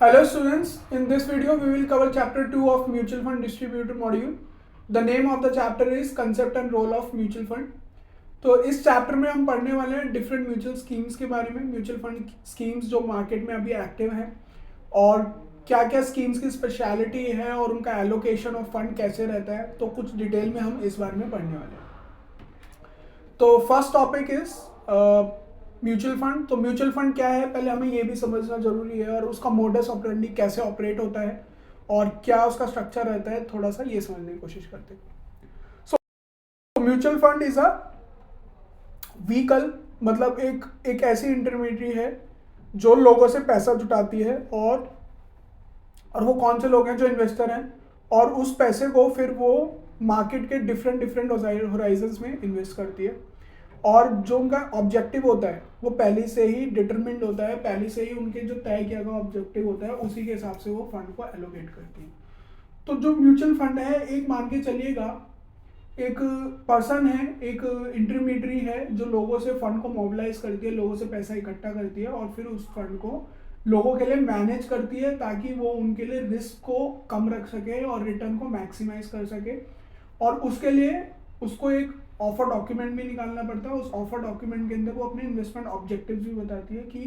Hello students, in this video we will cover chapter 2 of mutual fund distributor module. The name of the chapter is concept and role of mutual fund. तो इस chapter में हम पढ़ने वाले हैं different mutual schemes के बारे में, म्यूचुअल फंड स्कीम्स जो मार्केट में अभी एक्टिव हैं और क्या क्या स्कीम्स की स्पेशलिटी है और उनका एलोकेशन ऑफ फंड कैसे रहता है, तो कुछ डिटेल में हम इस बारे में पढ़ने वाले हैं. तो first topic is mutual fund. तो म्यूचुअल फंड क्या है, पहले हमें ये भी समझना जरूरी है, और उसका मोडस ऑपरेंडी कैसे ऑपरेट होता है और क्या उसका स्ट्रक्चर रहता है, थोड़ा सा ये समझने की कोशिश करते हैं. So mutual fund is a vehicle, मतलब एक ऐसी इंटरमीडियरी है जो लोगों से पैसा जुटाती है, और वो कौन से लोग हैं जो इन्वेस्टर हैं, और उस पैसे को फिर वो मार्केट के डिफरेंट होराइजन्स में इन्वेस्ट करती है. और जो उनका ऑब्जेक्टिव होता है वो पहले से ही डिटरमिन्ड होता है, पहले से ही उनके जो तय किया गया ऑब्जेक्टिव होता है उसी के हिसाब से वो फंड को एलोकेट करती है. तो जो म्यूचुअल फंड है, एक मान के चलिएगा एक पर्सन है, एक इंटरमीडियरी है जो लोगों से फंड को मोबिलाइज करती है, लोगों से पैसा इकट्ठा करती है और फिर उस फंड को लोगों के लिए मैनेज करती है ताकि वो उनके लिए रिस्क को कम रख सके और रिटर्न को मैक्सिमाइज कर सके. और उसके लिए उसको एक ऑफर डॉक्यूमेंट भी निकालना पड़ता है. उस ऑफर डॉक्यूमेंट के अंदर वो अपने इन्वेस्टमेंट ऑब्जेक्टिव्स भी बताती है कि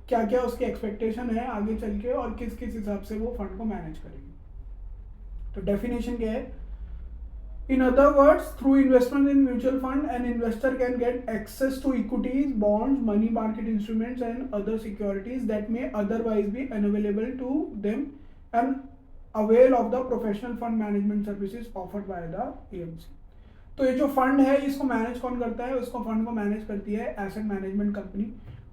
क्या क्या उसकी एक्सपेक्टेशन है आगे चल के और किस किस हिसाब से वो फंड को मैनेज करेगी. तो डेफिनेशन क्या है? In other words, through investment in mutual fund, an investor can get access to equities, bonds, money market instruments, and other securities that may otherwise be unavailable to them, and avail of the professional fund management services offered by the AMC. तो ये जो fund है इसको manage कौन करता है? उसको fund को मैनेज करती है एसेट मैनेजमेंट कंपनी.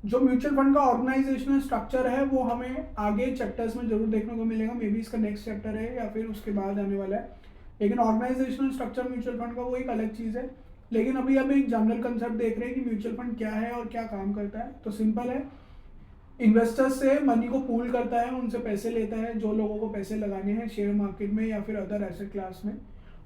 जो म्यूचुअल फंड का ऑर्गेनाइजेशनल स्ट्रक्चर है वो हमें आगे चैप्टर्स में जरूर देखने को मिलेगा, मे बी इसका नेक्स्ट चैप्टर है या फिर उसके बाद आने वाला है. लेकिन ऑर्गेनाइजेशनल स्ट्रक्चर म्यूचुअल फंड का वो एक अलग चीज़ है. लेकिन अभी हम एक जनरल कंसेप्ट देख रहे हैं कि म्यूचुअल फंड क्या है और क्या काम करता है. तो सिंपल है, इन्वेस्टर्स से मनी को पूल करता है, उनसे पैसे लेता है जो लोगों को पैसे लगाने हैं शेयर मार्केट में या फिर अदर एसेट क्लास में,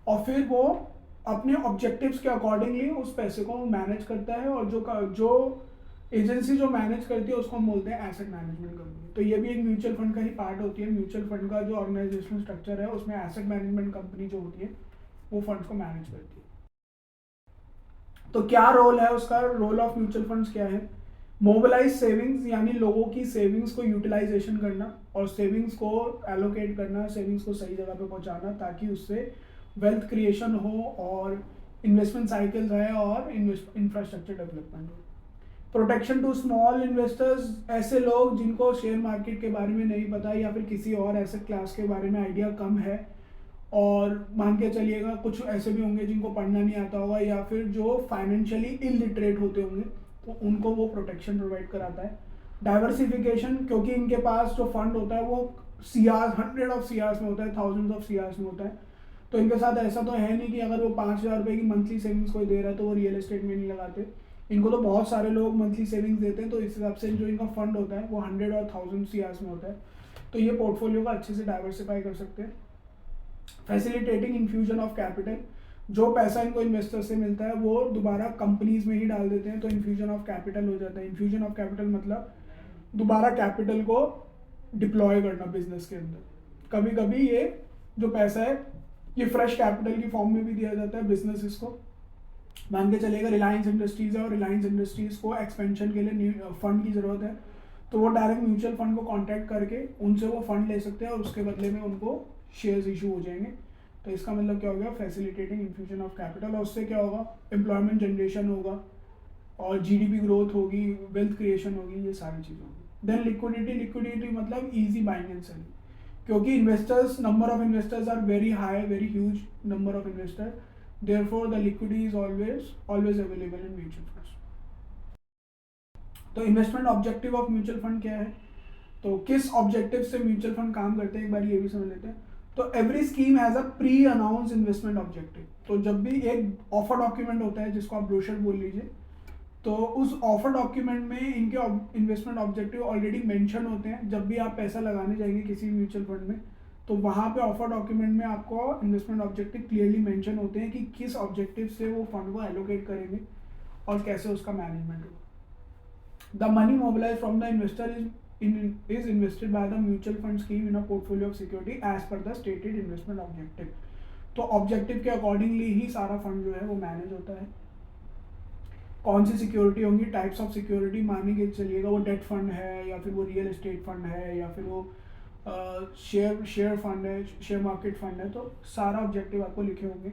और फिर वो अपने ऑब्जेक्टिव्स के अकॉर्डिंगली उस पैसे को मैनेज करता है. और जो एजेंसी जो मैनेज करती है उसको हम बोलते हैं एसेट मैनेजमेंट कंपनी. तो ये भी एक म्यूचुअल फंड का ही पार्ट होती है. म्यूचुअल फंड का जो ऑर्गेनाइजेशनल स्ट्रक्चर है उसमें एसेट मैनेजमेंट कंपनी जो होती है वो फंड्स को मैनेज करती है. तो क्या रोल है उसका? रोल ऑफ म्यूचुअल फंड्स क्या है? मोबिलाइज सेविंग्स, यानी लोगों की सेविंग्स को यूटिलाइजेशन करना और सेविंग्स को एलोकेट करना, सेविंग्स को सही जगह पे पहुंचाना ताकि उससे वेल्थ क्रिएशन हो और इन्वेस्टमेंट साइकिल्स आए और इंफ्रास्ट्रक्चर डेवलपमेंट हो. प्रोटेक्शन टू स्मॉल इन्वेस्टर्स, ऐसे लोग जिनको शेयर मार्केट के बारे में नहीं पता या फिर किसी और एसेट क्लास के बारे में आइडिया कम है, और मान के चलिएगा कुछ ऐसे भी होंगे जिनको पढ़ना नहीं आता होगा या फिर जो फाइनेंशियली इलिटरेट होते होंगे, तो उनको वो प्रोटेक्शन प्रोवाइड कराता है. डाइवर्सिफिकेशन, क्योंकि इनके पास जो फंड होता है वो सीआर, 100 ऑफ सीआर्स में होता है, 1000 ऑफ सीआर्स में होता है. तो इनके साथ ऐसा तो है नहीं कि अगर वो 5000 रुपये की मंथली सेविंग्स कोई दे रहा है तो वो रियल एस्टेट में नहीं लगाते. इनको तो बहुत सारे लोग मंथली सेविंग्स देते हैं, तो इस हिसाब से जो इनका फंड होता है वो 100 और 1000 सीआर्स में होता है. तो ये पोर्टफोलियो का अच्छे से डाइवर्सिफाई कर सकते हैं. फैसिलिटेटिंग इन्फ्यूजन ऑफ कैपिटल, जो पैसा इनको इन्वेस्टर से मिलता है वो दोबारा कंपनीज में ही डाल देते हैं, तो इन्फ्यूजन ऑफ कैपिटल हो जाता है. इन्फ्यूजन ऑफ कैपिटल मतलब दोबारा कैपिटल को डिप्लॉय करना बिजनेस के अंदर. कभी कभी ये जो पैसा है ये फ्रेश कैपिटल की फॉर्म में भी दिया जाता है बिजनेसेस को. मान के चलेगा रिलायंस इंडस्ट्रीज है और रिलायंस इंडस्ट्रीज को एक्सपेंशन के लिए फंड की जरूरत है, तो वो डायरेक्ट म्यूचुअल फंड को कांटेक्ट करके उनसे वो फंड ले सकते हैं और उसके बदले में उनको शेयर्स इशू हो जाएंगे. तो इसका मतलब क्या होगा? Facilitating infusion of capital. और उससे क्या होगा? एम्प्लॉयमेंट जनरेशन होगा और जीडीपी ग्रोथ होगी, वेल्थ क्रिएशन होगी, ये सारी चीज़ें होगी. Then liquidity. लिक्विडिटी मतलब ईजी बाइंग एंड सेलिंग, क्योंकि investors, number of investors are very high, very huge number of investor, therefore the liquidity is always available in mutual funds. तो investment objective of mutual fund क्या है? तो किस objective से mutual fund काम करते हैं एक बार ये भी समझ लेते हैं. तो every scheme has a pre announce investment objective. तो जब भी एक ऑफर डॉक्यूमेंट होता है जिसको आप ब्रोशर बोल लीजिए, तो उस ऑफर डॉक्यूमेंट में इनके इन्वेस्टमेंट ऑब्जेक्टिव ऑलरेडी मेंशन होते हैं. जब भी आप पैसा लगाने जाएंगे किसी म्यूचुअल फंड में तो वहाँ पे ऑफर डॉक्यूमेंट में आपको इन्वेस्टमेंट ऑब्जेक्टिव क्लियरली मेंशन होते हैं कि किस ऑब्जेक्टिव से वो फंड को एलोकेट करेंगे और कैसे उसका मैनेजमेंट होगा. The money mobilize from the investor is is invested by the mutual fund scheme in a portfolio of security as per the stated investment objective. तो ऑब्जेक्टिव के अकॉर्डिंगली ही सारा फंड जो है वो मैनेज होता है। कौन सी सिक्योरिटी होंगी, टाइप्स ऑफ सिक्योरिटी माने के चलिएगा, वो डेट फंड है या फिर वो रियल एस्टेट फंड है या फिर वो शेयर फंड है, शेयर मार्केट फंड है, तो सारा ऑब्जेक्टिव आपको लिखे होंगे,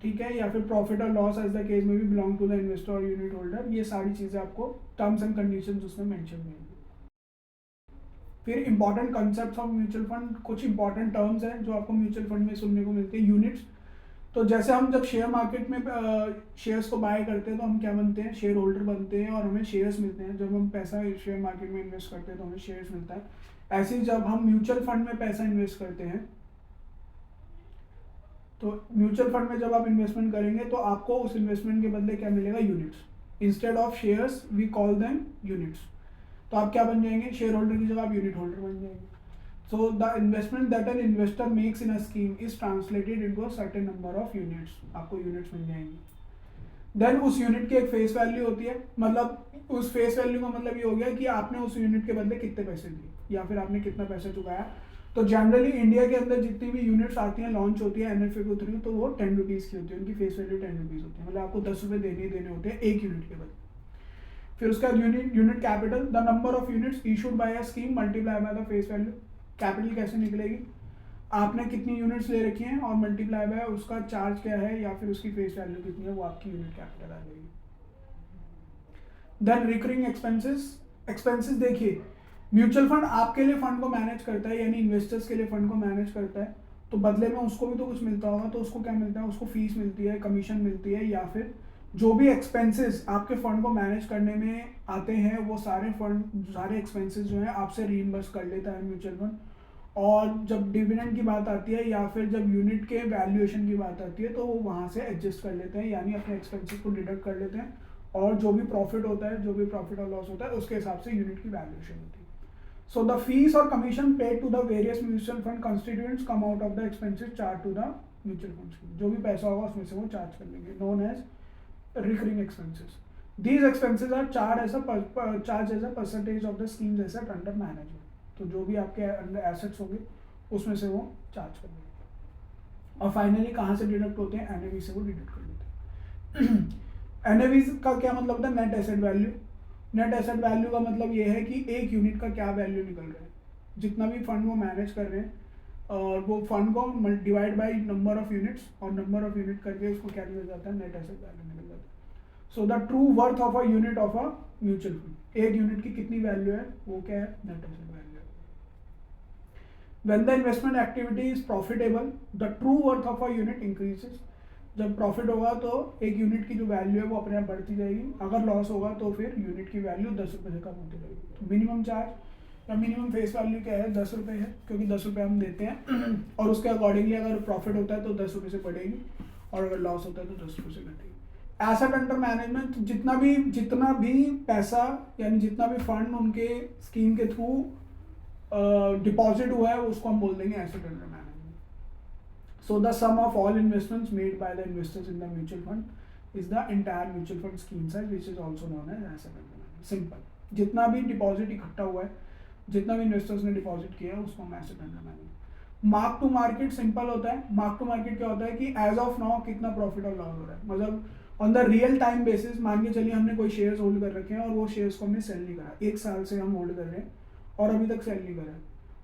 ठीक है। या फिर प्रॉफिट और लॉस एज द केस में भी बिलोंग टू द इन्वेस्टर और यूनिट होल्डर, ये सारी चीज़ें आपको टर्म्स एंड कंडीशंस उसमें मेंशन होंगी। फिर important concept of mutual fund, कुछ इंपॉर्टेंट टर्म्स हैं जो आपको म्यूचुअल फंड में सुनने को मिलते हैं। यूनिट्स, तो जैसे हम जब शेयर मार्केट में शेयर्स को बाय करते हैं तो हम क्या बनते हैं, शेयर होल्डर बनते हैं और हमें शेयर्स मिलते हैं। जब हम पैसा शेयर मार्केट में इन्वेस्ट करते हैं तो हमें शेयर्स मिलता है। ऐसे ही जब हम म्यूचुअल फंड में पैसा इन्वेस्ट करते हैं, तो म्यूचुअल फंड में जब आप इन्वेस्टमेंट करेंगे तो आपको उस इन्वेस्टमेंट के बदले क्या मिलेगा, units. Instead of shares we call them units. तो आप क्या बन जाएंगे, शेयर होल्डर की जगह आप यूनिट होल्डर बन जाएंगे। So the investment that an investor makes in a scheme is translated into a certain number of units, आपको यूनिट्स मिल जाएंगे। देन उस यूनिट की एक फेस वैल्यू होती है, मतलब उस फेस वैल्यू का मतलब ये हो गया कि आपने उस यूनिट के बदले कितने पैसे दिए या फिर आपने कितना पैसा चुकाया। तो जनरली इंडिया के अंदर जितनी भी यूनिट्स आती हैं, लॉन्च होती है NFA के थ्रू, तो वो 10 रुपीज़ की होती है, उनकी फेस वैल्यू 10 रुपीज़ होती है, मतलब आपको 10 रुपये देने ही देने होते हैं एक यूनिट के बदले। फिर उसका unit capital, the number of units issued by a scheme multiply by the face value. Capital कैसे निकलेगी, आपने कितनी यूनिट्स ले रखी हैं और मल्टीप्लाई बाय उसका चार्ज क्या है या फिर उसकी फेस वैल्यू कितनी है, वो आपकी यूनिट कैपिटल आ जाएगी। देन रिकरिंग एक्सपेंसेस देखिए, म्यूचुअल फंड आपके लिए फंड को मैनेज करता है, यानी इन्वेस्टर्स के लिए फंड को मैनेज करता है, तो बदले में उसको भी तो कुछ मिलता होगा। तो उसको क्या मिलता है, उसको फीस मिलती है, कमीशन मिलती है, या फिर जो भी एक्सपेंसेस आपके फंड को मैनेज करने में आते हैं वो सारे एक्सपेंसेस जो है आपसे रीइंबर्स कर लेता है म्यूचुअल फंड। और जब डिविडेंड की बात आती है या फिर जब यूनिट के वैल्यूएशन की बात आती है तो वो वहाँ से एडजस्ट कर लेते हैं, यानी अपने एक्सपेंसेस को डिडक्ट कर लेते हैं और जो भी प्रॉफिट होता है, जो भी प्रॉफिट और लॉस होता है, उसके हिसाब से यूनिट की वैल्यूएशन होती है। So the fees or commission paid to the various mutual fund constituents come out of the expenses charged to the mutual fund scheme. जो भी पैसा होगा उसमें से वो चार्ज कर लेंगे, known as recurring expenses. These expenses are charged as a percentage of the scheme's asset under management. तो जो भी आपके अंडर assets होंगे उसमें से वो चार्ज कर लेंगे। और फाइनली कहाँ से डिडक्ट होते हैं, NAV से वो डिडक्ट कर लेते हैं। NAV का क्या मतलब होता है, net asset value. Net asset value का मतलब ये है कि एक यूनिट का क्या वैल्यू निकल रहा है, जितना भी फंड वो मैनेज कर रहे हैं, और वो फंड को divide by number of units, और नंबर ऑफ यूनिट करके उसको क्या निकल जाता है, नेट एसेट वैल्यू निकल जाता है। So the true worth of a unit of a mutual fund, एक यूनिट की कितनी वैल्यू है, वो क्या है, नेट एसेट वैल्यू है। When the investment activity is profitable the true worth of a unit increases. जब प्रॉफिट होगा तो एक यूनिट की जो वैल्यू है वो अपने आप बढ़ती जाएगी, अगर लॉस होगा तो फिर यूनिट की वैल्यू 10 रुपये से कम होती जाएगी। तो मिनिमम चार्ज या मिनिमम फेस वैल्यू क्या है, 10 रुपये है, क्योंकि 10 रुपये हम देते हैं और उसके अकॉर्डिंगली अगर प्रॉफिट होता है तो 10 रुपये से बढ़ेगी और अगर लॉस होता है तो 10 रुपये से घटेगी। एसेट अंडर मैनेजमेंट, जितना भी पैसा यानी जितना भी फंड उनके स्कीम के थ्रू डिपॉजिट हुआ है उसको हम बोल देंगे asset under management. So the sum of all investments made by the investors in the mutual fund is the entire mutual fund scheme size, which is also known as asset under management. Simple. जितना भी deposit इकट्ठा हुआ है, जितना भी investors ने deposit किया है उसको हम asset under management. Mark to market simple होता है। मार्क टू मार्केट क्या होता है कि एज ऑफ नाउ कितना प्रॉफिट और लॉस हो रहा है, मतलब on the real time basis. मान के चलिए हमने कोई शेयर्स होल्ड कर रखे हैं और वो शेयर्स को हमने सेल नहीं करा, 1 साल से हम होल्ड कर रहे हैं और अभी तक सेल नहीं करा,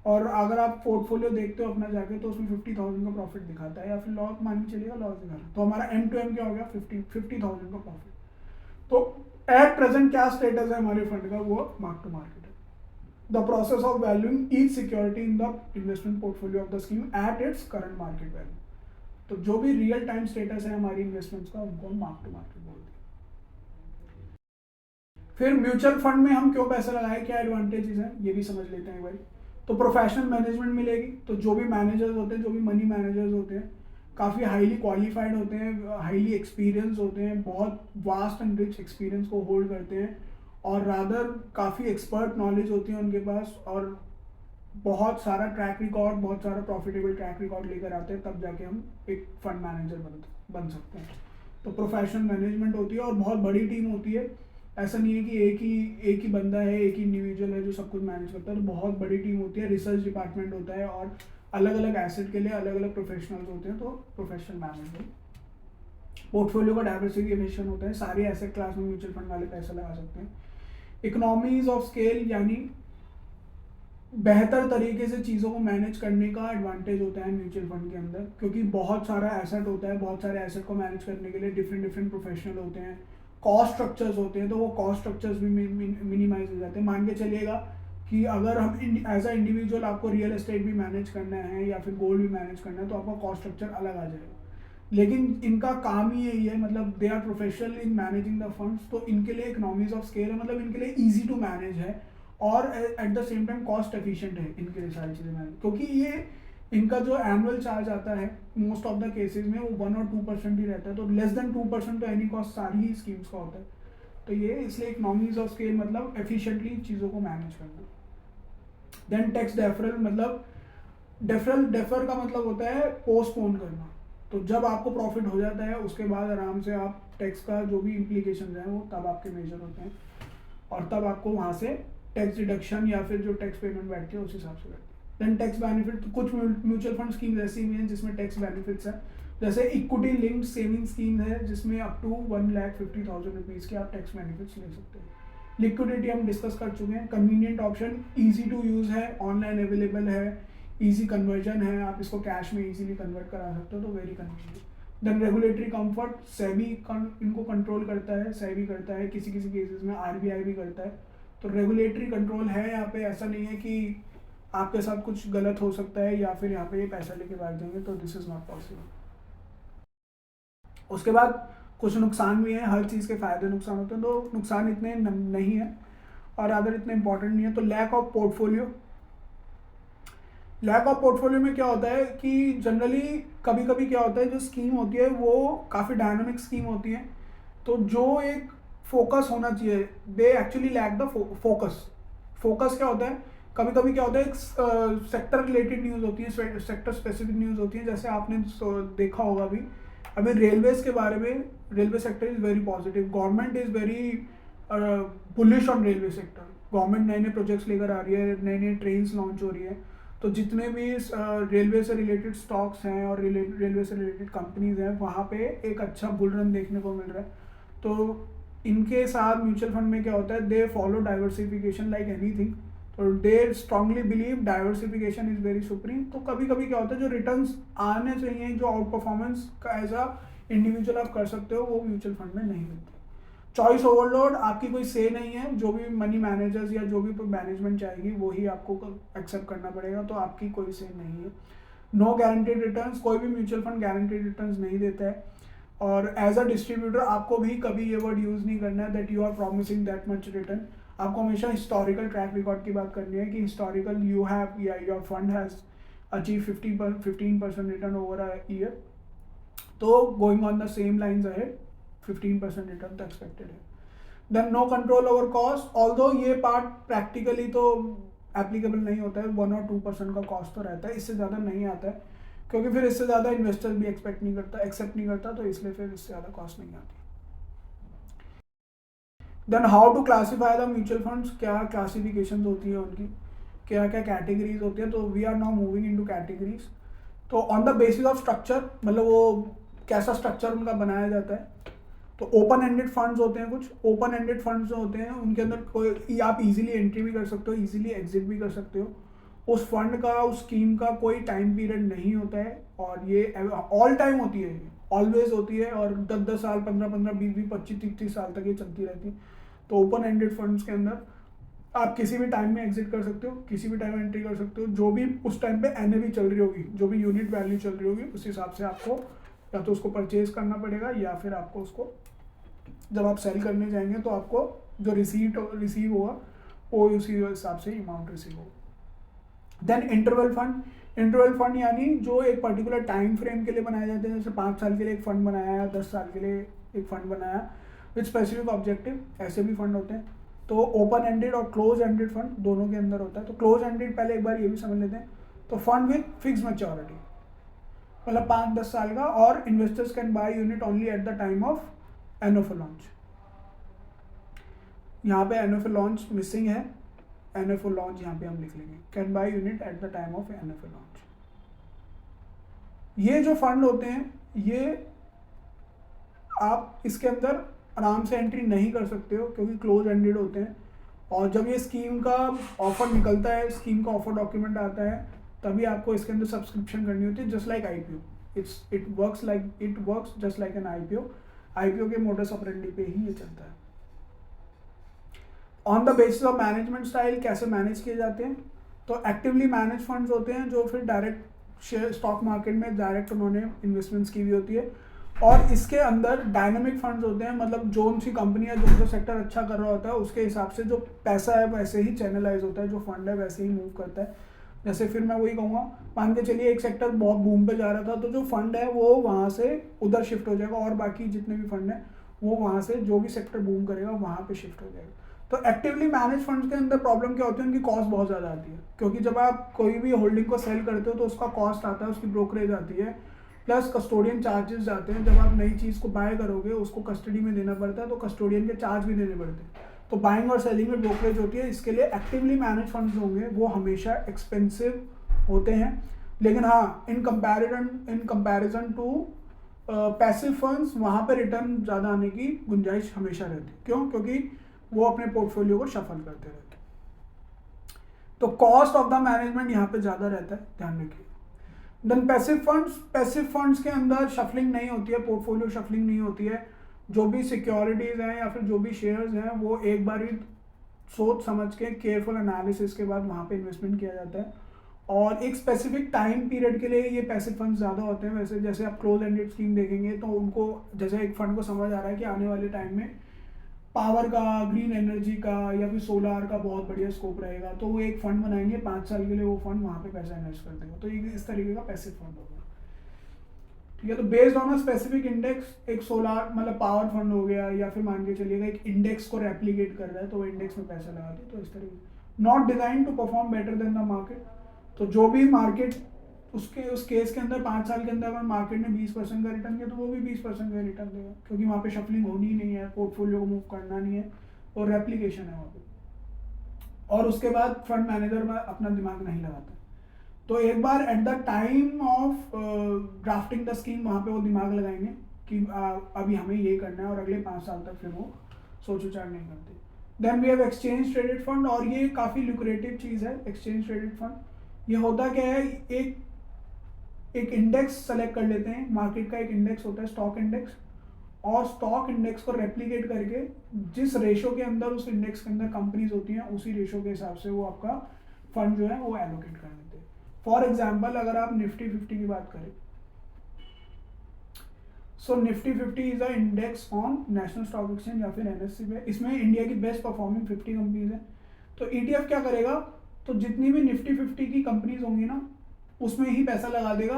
और अगर आप पोर्टफोलियो देखते हो अपना जाके तो उसमें 50,000 का प्रॉफिट दिखाता है या फिर लॉस, मान के चलिएगा लॉस दिखा रहा है, तो हमारा M2M क्या हो गया, 50,000 का प्रॉफिट। तो एट प्रेजेंट क्या स्टेटस है हमारे फंड का, वो मार्क टू मार्केट है। The process of valuing each security in the investment portfolio of the scheme at its current market value. तो जो भी रियल टाइम स्टेटस है हमारी इन्वेस्टमेंट्स का, उनको हम मार्क टू मार्केट बोलते हैं। फिर म्यूचुअल फंड में हम क्यों पैसा लगाए, क्या एडवांटेजेस हैं, ये भी समझ लेते हैं भाई। तो प्रोफेशनल मैनेजमेंट मिलेगी, तो जो भी मैनेजर्स होते हैं, जो भी मनी मैनेजर्स होते हैं, काफ़ी हाईली क्वालिफाइड होते हैं, हाईली एक्सपीरियंस होते हैं, बहुत वास्ट एंड रिच एक्सपीरियंस को होल्ड करते हैं, और रादर काफ़ी एक्सपर्ट नॉलेज होती है उनके पास, और बहुत सारा ट्रैक रिकॉर्ड, बहुत सारा प्रॉफिटेबल ट्रैक रिकॉर्ड लेकर आते हैं, तब जाके हम एक फंड मैनेजर बन सकते हैं। तो प्रोफेशनल मैनेजमेंट होती है और बहुत बड़ी टीम होती है। ऐसा नहीं है कि एक ही बंदा है, एक ही इंडिविजुअल है जो सब कुछ मैनेज करता है। तो बहुत बड़ी टीम होती है, रिसर्च डिपार्टमेंट होता है और अलग अलग एसेट के लिए अलग अलग प्रोफेशनल्स होते हैं, तो प्रोफेशनल मैनेजमेंट। पोर्टफोलियो का डाइवर्सिफिकेशन होता है, सारे एसेट क्लास में म्यूचुअल फंड वाले पैसा लगा सकते हैं। इकोनॉमीज ऑफ स्केल यानी बेहतर तरीके से चीज़ों को मैनेज करने का एडवांटेज होता है म्यूचुअल फंड के अंदर, क्योंकि बहुत सारा एसेट होता है, बहुत सारे एसेट को मैनेज करने के लिए डिफरेंट डिफरेंट प्रोफेशनल होते हैं, कॉस्ट स्ट्रक्चर्स होते हैं, तो वो कॉस्ट स्ट्रक्चर्स भी मिनिमाइज हो जाते हैं। मान के चलिएगा कि अगर हम एज अ इंडिविजुअल आपको रियल एस्टेट भी मैनेज करना है या फिर गोल्ड भी मैनेज करना है, तो आपका कॉस्ट स्ट्रक्चर अलग आ जाएगा। लेकिन इनका काम ही यही है, मतलब they are professional in managing the funds, तो इनके लिए इकोनॉमीज ऑफ स्केल है, मतलब इनके लिए ईजी टू मैनेज है और at the same time cost efficient है इनके लिए सारी चीज़ें मैनेज, क्योंकि ये इनका जो एनुअल चार्ज आता है मोस्ट ऑफ द केसेस में वो 1 और 2% ही रहता है, तो लेस देन 2% तो एनी कॉस्ट सारी ही स्कीम्स का होता है। तो ये इसलिए इकोनॉमीज ऑफ स्केल मतलब एफिशिएंटली चीज़ों को मैनेज करना। देन टैक्स डेफरल, मतलब डेफर का मतलब होता है पोस्टपोन करना। तो जब आपको प्रॉफिट हो जाता है उसके बाद आराम से आप टैक्स का जो भी इम्प्लीकेशन है वो तब आपके मेजर होते हैं, और तब आपको वहाँ से टैक्स डिडक्शन या फिर जो टैक्स पेमेंट बैठती है उस हिसाब से बैठती है। देन टैक्स बेनिफिट, तो कुछ म्यूचुअल फंड स्कीम्स ऐसी भी हैं जिसमें टैक्स बेनिफिट्स है, जैसे इक्विटी लिंक्ड सेविंग स्कीम है जिसमें अप टू 1,50,000 रुपीज़ के आप टैक्स बेनिफिट्स ले सकते हैं। लिक्विडिटी हम डिस्कस कर चुके हैं। Convenient option, easy to use है, ऑनलाइन अवेलेबल है, इजी कन्वर्जन है, आप इसको कैश में इजीली कन्वर्ट करा सकते हो, तो very convenient. Then regulatory comfort, SEBI इनको कंट्रोल करता है, सेबी करता है, किसी किसी केसेस में आरबीआई भी करता है, तो रेगुलेटरी कंट्रोल है यहाँ पे। ऐसा नहीं है कि आपके साथ कुछ गलत हो सकता है या फिर यहाँ पे ये पैसा लेके भाग जाएंगे, तो दिस इज़ नॉट पॉसिबल। उसके बाद कुछ नुकसान भी हैं, हर चीज़ के फ़ायदे नुकसान होते हैं, तो नुकसान इतने नहीं है और अदर इतने इंपॉर्टेंट नहीं है। तो lack of portfolio, lack of portfolio में क्या होता है कि जनरली कभी कभी क्या होता है, जो स्कीम होती है वो काफ़ी डायनामिक स्कीम होती है, तो जो एक फोकस होना चाहिए, they actually lack the focus. Focus क्या होता है, कभी कभी क्या होता है, एक सेक्टर रिलेटेड न्यूज़ होती है, सेक्टर स्पेसिफिक न्यूज़ होती है, जैसे आपने देखा होगा अभी रेलवेज के बारे में, railway sector is very positive, government is very bullish on railway sector, government नए नए प्रोजेक्ट्स लेकर आ रही है, नई नई ट्रेन्स लॉन्च हो रही है, तो जितने भी रेलवे से रिलेटेड स्टॉक्स हैं और रेलवे से रिलेटेड कंपनीज हैं वहाँ पे एक अच्छा बुल रन देखने को मिल रहा है। तो इनके साथ म्यूचुअल फंड में क्या होता है, they follow diversification like anything, तो they strongly believe diversification is very supreme. तो कभी कभी क्या होता है, जो रिटर्न्स आने चाहिए, जो आउट परफॉर्मेंस का एज अ इंडिविजुअल आप कर सकते हो, वो म्यूचुअल फंड में नहीं मिलती। चॉइस ओवरलोड, आपकी कोई से नहीं है, जो भी मनी मैनेजर्स या जो भी मैनेजमेंट चाहेगी वही आपको एक्सेप्ट करना पड़ेगा, तो आपकी कोई से नहीं है। नो गारंटेड रिटर्न्स, कोई भी म्यूचुअल फंड गारंटेड रिटर्न्स नहीं देता है, और एज अ डिस्ट्रीब्यूटर आपको भी कभी ये वर्ड यूज़ नहीं करना है that you are promising that much return. आपको हमेशा हिस्टोरिकल ट्रैक रिकॉर्ड की बात करनी है कि हिस्टोरिकल यू हैव या your fund has achieve 15% return over a year, तो going on the same lines ahead 15% return तो एक्सपेक्टेड है। Then no control over cost, although ये पार्ट प्रैक्टिकली तो एप्लीकेबल नहीं होता है, 1 और 2% का कॉस्ट तो रहता है, इससे ज़्यादा नहीं आता है, क्योंकि फिर इससे ज़्यादा इन्वेस्टर भी एक्सेप्ट नहीं करता, तो इसलिए फिर इससे ज़्यादा कॉस्ट नहीं आती। Then how to classify the mutual funds, क्या क्लासिफिकेशन होती है उनकी, क्या क्या कैटेगरीज होती है, तो we are now moving into categories. तो on the basis of structure, मतलब वो कैसा स्ट्रक्चर उनका बनाया जाता है, तो ओपन एंडेड फंड्स होते हैं, कुछ ओपन एंडेड फंड्स जो होते हैं उनके अंदर कोई आप इजीली एंट्री भी कर सकते हो, इजीली एग्जिट भी कर सकते हो, उस फंड का, उस स्कीम का कोई टाइम पीरियड नहीं होता है, और ये ऑल टाइम होती है, ऑलवेज होती है, और 10-10 साल, 15-15, 20-20, 25-30 साल तक ये चलती रहती है। तो ओपन एंडेड फंड्स के अंदर आप किसी भी टाइम में एग्जिट कर सकते हो, किसी भी टाइम एंट्री कर सकते हो, जो भी उस टाइम पे एनएवी चल रही होगी, जो भी यूनिट वैल्यू चल रही होगी, उस हिसाब से आपको या तो उसको परचेज करना पड़ेगा, या फिर आपको उसको जब आप सेल करने जाएंगे तो आपको जो रिसीव होगा वो उसी हिसाब से अमाउंट रिसीव होगा। देन इंटरवल फंड यानी जो एक पर्टिकुलर टाइम फ्रेम के लिए बनाए जाते हैं, जैसे 5 साल के लिए एक फंड बनाया, 10 साल के लिए एक फंड बनाया विद स्पेसिफिक ऑब्जेक्टिव, ऐसे भी फंड होते हैं। तो ओपन एंडेड और क्लोज एंडेड फंड दोनों के अंदर होता है। तो क्लोज एंडेड पहले एक बार ये भी समझ लेते हैं, तो फंड विद फिक्स मैच्योरिटी, मतलब 5-10 साल का, और investors can by unit only eight the time of NO for launch. यहाँ पे NFO लॉन्च मिसिंग है, NFO लॉन्च यहाँ पे हम लिख लेंगे, can by unit eight the time of NFO launch. ये जो फंड होते हैं ये आप इसके अंदर आराम से एंट्री नहीं कर सकते हो क्योंकि क्लोज एंडेड होते हैं, और जब ये स्कीम का ऑफर निकलता है, स्कीम का ऑफर डॉक्यूमेंट आता है, तभी आपको इसके अंदर सब्सक्रिप्शन करनी होती है, just like IPO। It works just like an IPO के मोडस ऑपरेंडी पे ही ये चलता है। On the basis of management style कैसे मैनेज किए जाते हैं, तो एक्टिवली मैनेज फंड्स होते हैं जो फिर डायरेक्ट शेयर स्टॉक मार्केट में डायरेक्ट उन्होंने इन्वेस्टमेंट्स की हुई होती है, और इसके अंदर डायनामिक फंड्स होते हैं, मतलब जो सी कंपनी है जो सेक्टर अच्छा कर रहा होता है उसके हिसाब से जो पैसा है वैसे ही चैनलाइज होता है, जो फंड है वैसे ही मूव करता है। जैसे फिर मैं वही कहूँगा, मान के चलिए एक सेक्टर बहुत बूम पे जा रहा था तो जो फंड है वो वहाँ से उधर शिफ्ट हो जाएगा, और बाकी जितने भी फंड हैं वो वहाँ से जो भी सेक्टर बूम करेगा वहाँ पे शिफ्ट हो जाएगा। तो एक्टिवली मैनेज फंड्स के अंदर प्रॉब्लम क्या होती है, उनकी कॉस्ट बहुत ज़्यादा आती है, क्योंकि जब आप कोई भी होल्डिंग को सेल करते हो तो उसका कॉस्ट आता है, उसकी ब्रोकरेज आती है, प्लस कस्टोडियन चार्जेस जाते हैं। जब आप नई चीज़ को बाय करोगे उसको कस्टडी में देना पड़ता है, तो कस्टोडियन के चार्ज भी देने पड़ते हैं, तो बाइंग और सेलिंग में ब्रोकरेज होती है। इसके लिए एक्टिवली मैनेज फंड्स होंगे वो हमेशा एक्सपेंसिव होते हैं, लेकिन हाँ in comparison to passive funds वहाँ पे रिटर्न ज़्यादा आने की गुंजाइश हमेशा रहती है। क्यों? क्योंकि वो अपने पोर्टफोलियो को शफल करते रहते हैं, तो कॉस्ट ऑफ द मैनेजमेंट यहाँ पे ज़्यादा रहता है, ध्यान रखिए। देन पैसिव फंड्स के अंदर शफलिंग नहीं होती है, पोर्टफोलियो शफलिंग नहीं होती है, जो भी सिक्योरिटीज़ हैं या फिर जो भी शेयर्स हैं वो एक बार ही सोच समझ के केयरफुल एनालिसिस के बाद वहाँ पे इन्वेस्टमेंट किया जाता है, और एक स्पेसिफिक टाइम पीरियड के लिए ये पैसिव फंड्स ज़्यादा होते हैं। वैसे जैसे आप क्लोज एंडेड स्कीम देखेंगे तो उनको जैसे एक फंड को समझ आ रहा है कि आने वाले टाइम में पावर का, ग्रीन एनर्जी का या फिर सोलार का बहुत बढ़िया स्कोप रहेगा, तो वो एक फंड बनाएंगे 5 साल के लिए, वो फंड वहाँ पे पैसा इन्वेस्ट कर देगा, तो ये इस तरीके का पैसिव फंड होगा। ठीक है, तो based on a specific index एक सोलार मतलब पावर फंड हो गया, या फिर मान के चलिएगा एक इंडेक्स को रेप्लिकेट कर रहा है तो वो इंडेक्स में पैसा लगाते हैं, तो इस तरीके not design to perform better than the market. तो जो भी मार्केट उस केस के अंदर 5 साल के अंदर अगर मार्केट ने 20% का रिटर्न दिया तो वो भी 20% का रिटर्न देगा, क्योंकि वहाँ पे शफलिंग होनी ही नहीं है, पोर्टफोलियो को मूव करना नहीं है, और रेप्लिकेशन है वहाँ पे। और उसके बाद फंड मैनेजर में अपना दिमाग नहीं लगाता, तो एक बार at the time of drafting the scheme वहाँ पे वो दिमाग लगाएंगे कि अभी हमें ये करना है, और अगले 5 साल तक फिर वो सोच विचार नहीं करते। Then we have exchange traded fund, और ये काफ़ी लुक्रेटिव चीज़ है एक्सचेंज ट्रेडेड फंड। ये होता क्या है, एक इंडेक्स सेलेक्ट कर लेते हैं, मार्केट का एक इंडेक्स होता है स्टॉक इंडेक्स, और स्टॉक इंडेक्स को रेप्लिकेट करके जिस रेशो के अंदर उस इंडेक्स के अंदर कंपनीज होती हैं उसी रेशो के हिसाब से वो आपका फंड जो है वो एलोकेट कर देते हैं। फॉर एग्जाम्पल अगर आप निफ्टी 50 की बात करें, so Nifty 50 is a index on National Stock Exchange या फिर NSE पे, इसमें इंडिया की बेस्ट परफॉर्मिंग 50 कंपनीज है। तो ETF क्या करेगा, तो जितनी भी निफ्टी 50 की कंपनीज होंगी ना उसमें ही पैसा लगा देगा,